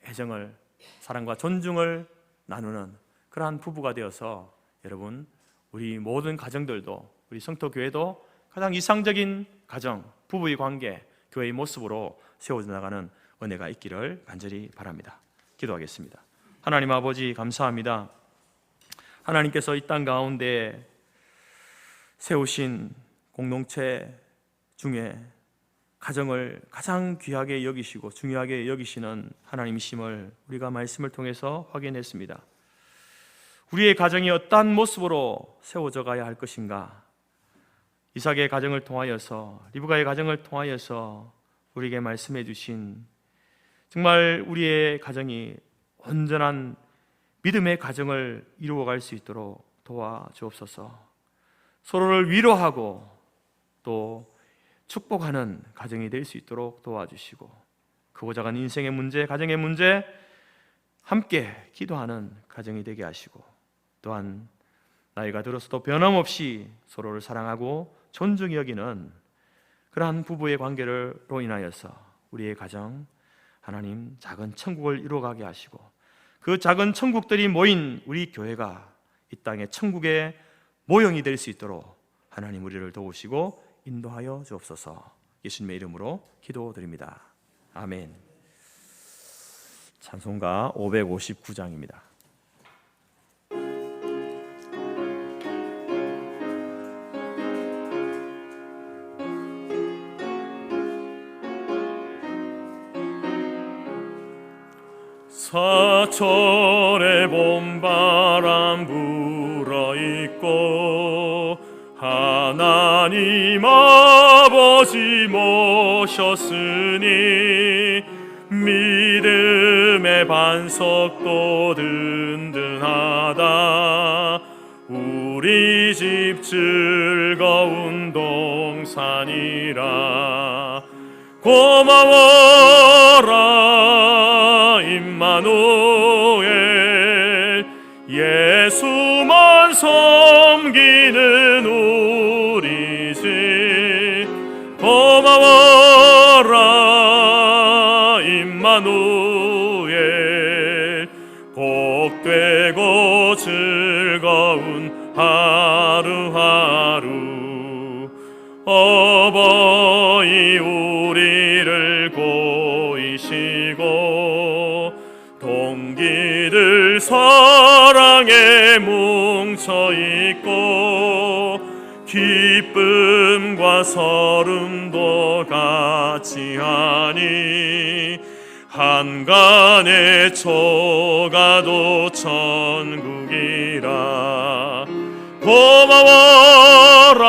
애정을, 사랑과 존중을 나누는 그러한 부부가 되어서 여러분, 우리 모든 가정들도, 우리 성토교회도 가장 이상적인 가정, 부부의 관계, 교회의 모습으로 세워져 나가는 은혜가 있기를 간절히 바랍니다. 기도하겠습니다. 하나님 아버지, 감사합니다. 하나님께서 이 땅 가운데 세우신 공동체 중에 가정을 가장 귀하게 여기시고 중요하게 여기시는 하나님이심을 우리가 말씀을 통해서 확인했습니다. 우리의 가정이 어떠한 모습으로 세워져 가야 할 것인가? 이삭의 가정을 통하여서, 리브가의 가정을 통하여서 우리에게 말씀해 주신, 정말 우리의 가정이 온전한 믿음의 가정을 이루어갈 수 있도록 도와주옵소서. 서로를 위로하고 또 축복하는 가정이 될 수 있도록 도와주시고, 크고 작은 인생의 문제, 가정의 문제 함께 기도하는 가정이 되게 하시고, 또한 나이가 들어서도 변함없이 서로를 사랑하고 존중히 여기는 그러한 부부의 관계로 인하여서 우리의 가정, 하나님 작은 천국을 이루어가게 하시고, 그 작은 천국들이 모인 우리 교회가 이 땅의 천국의 모형이 될 수 있도록 하나님 우리를 도우시고 인도하여 주옵소서. 예수님의 이름으로 기도드립니다. 아멘. 찬송가 559장입니다. 사철의 봄바람 불어있고 하나님 아버지 모셨으니 믿음의 반석도 든든하다. 우리 집 즐거운 동산이라. 고마워라 임마누엘, 예수만 섬기는 우리 집. 고마워라 임마누엘, 복되고 즐거운 하루하루. 어버이 우리를 고이시고 동기들 사랑에 뭉쳐있고 기쁨과 서름도 같이 하니 한간의 초가도 천국이라. 고마워라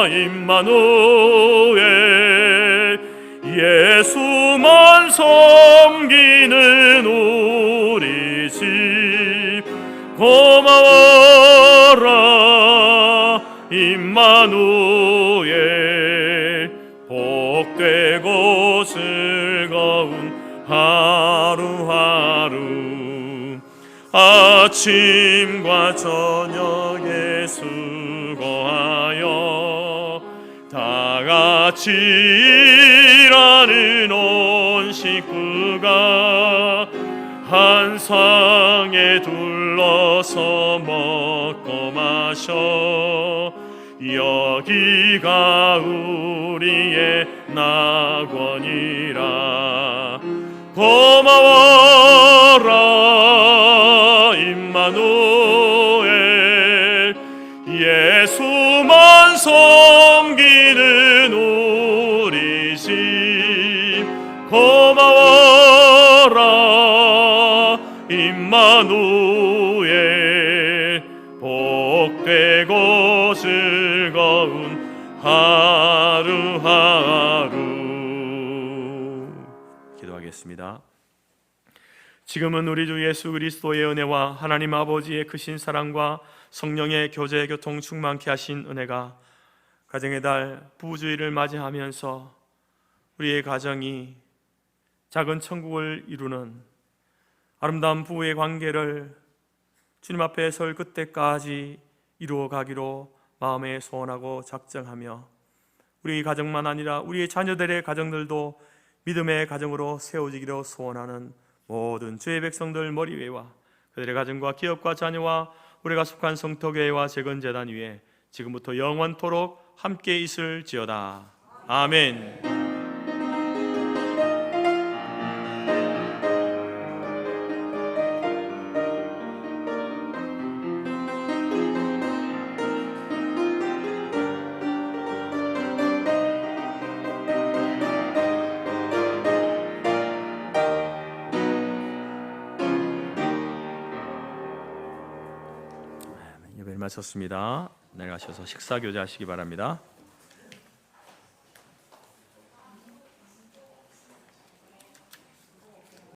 임마누엘, 예수만 섬기는 우리 집. 고마워라 임마누엘, 복되고 즐거운 하루하루. 아침과 저녁에 수고하여 다같이 일하는 온 식구가 한 상에 둘러서 먹고 마셔. 여기가 우리의 낙원이라. 고마워라 임마누엘, 예수만 섬기는 우리 집. 고마워라 임마누엘, 복되고 즐거운 하루하루. 기도하겠습니다. 지금은 우리 주 예수 그리스도의 은혜와 하나님 아버지의 크신 사랑과 성령의 교제 교통 충만케 하신 은혜가 가정의 달 부주의를 맞이하면서 우리의 가정이 작은 천국을 이루는 아름다운 부부의 관계를 주님 앞에 설 그때까지 이루어 가기로 마음에 소원하고 작정하며 우리 가정만 아니라 우리의 자녀들의 가정들도 믿음의 가정으로 세워지기로 소원하는 모든 주의 백성들 머리 위에와 그들의 가정과 기업과 자녀와 우리가 속한 성토교회와 재건재단 위에 지금부터 영원토록 함께 있을지어다. 아멘. 예배를 마쳤습니다. 내려가셔서 식사 교제하시기 바랍니다.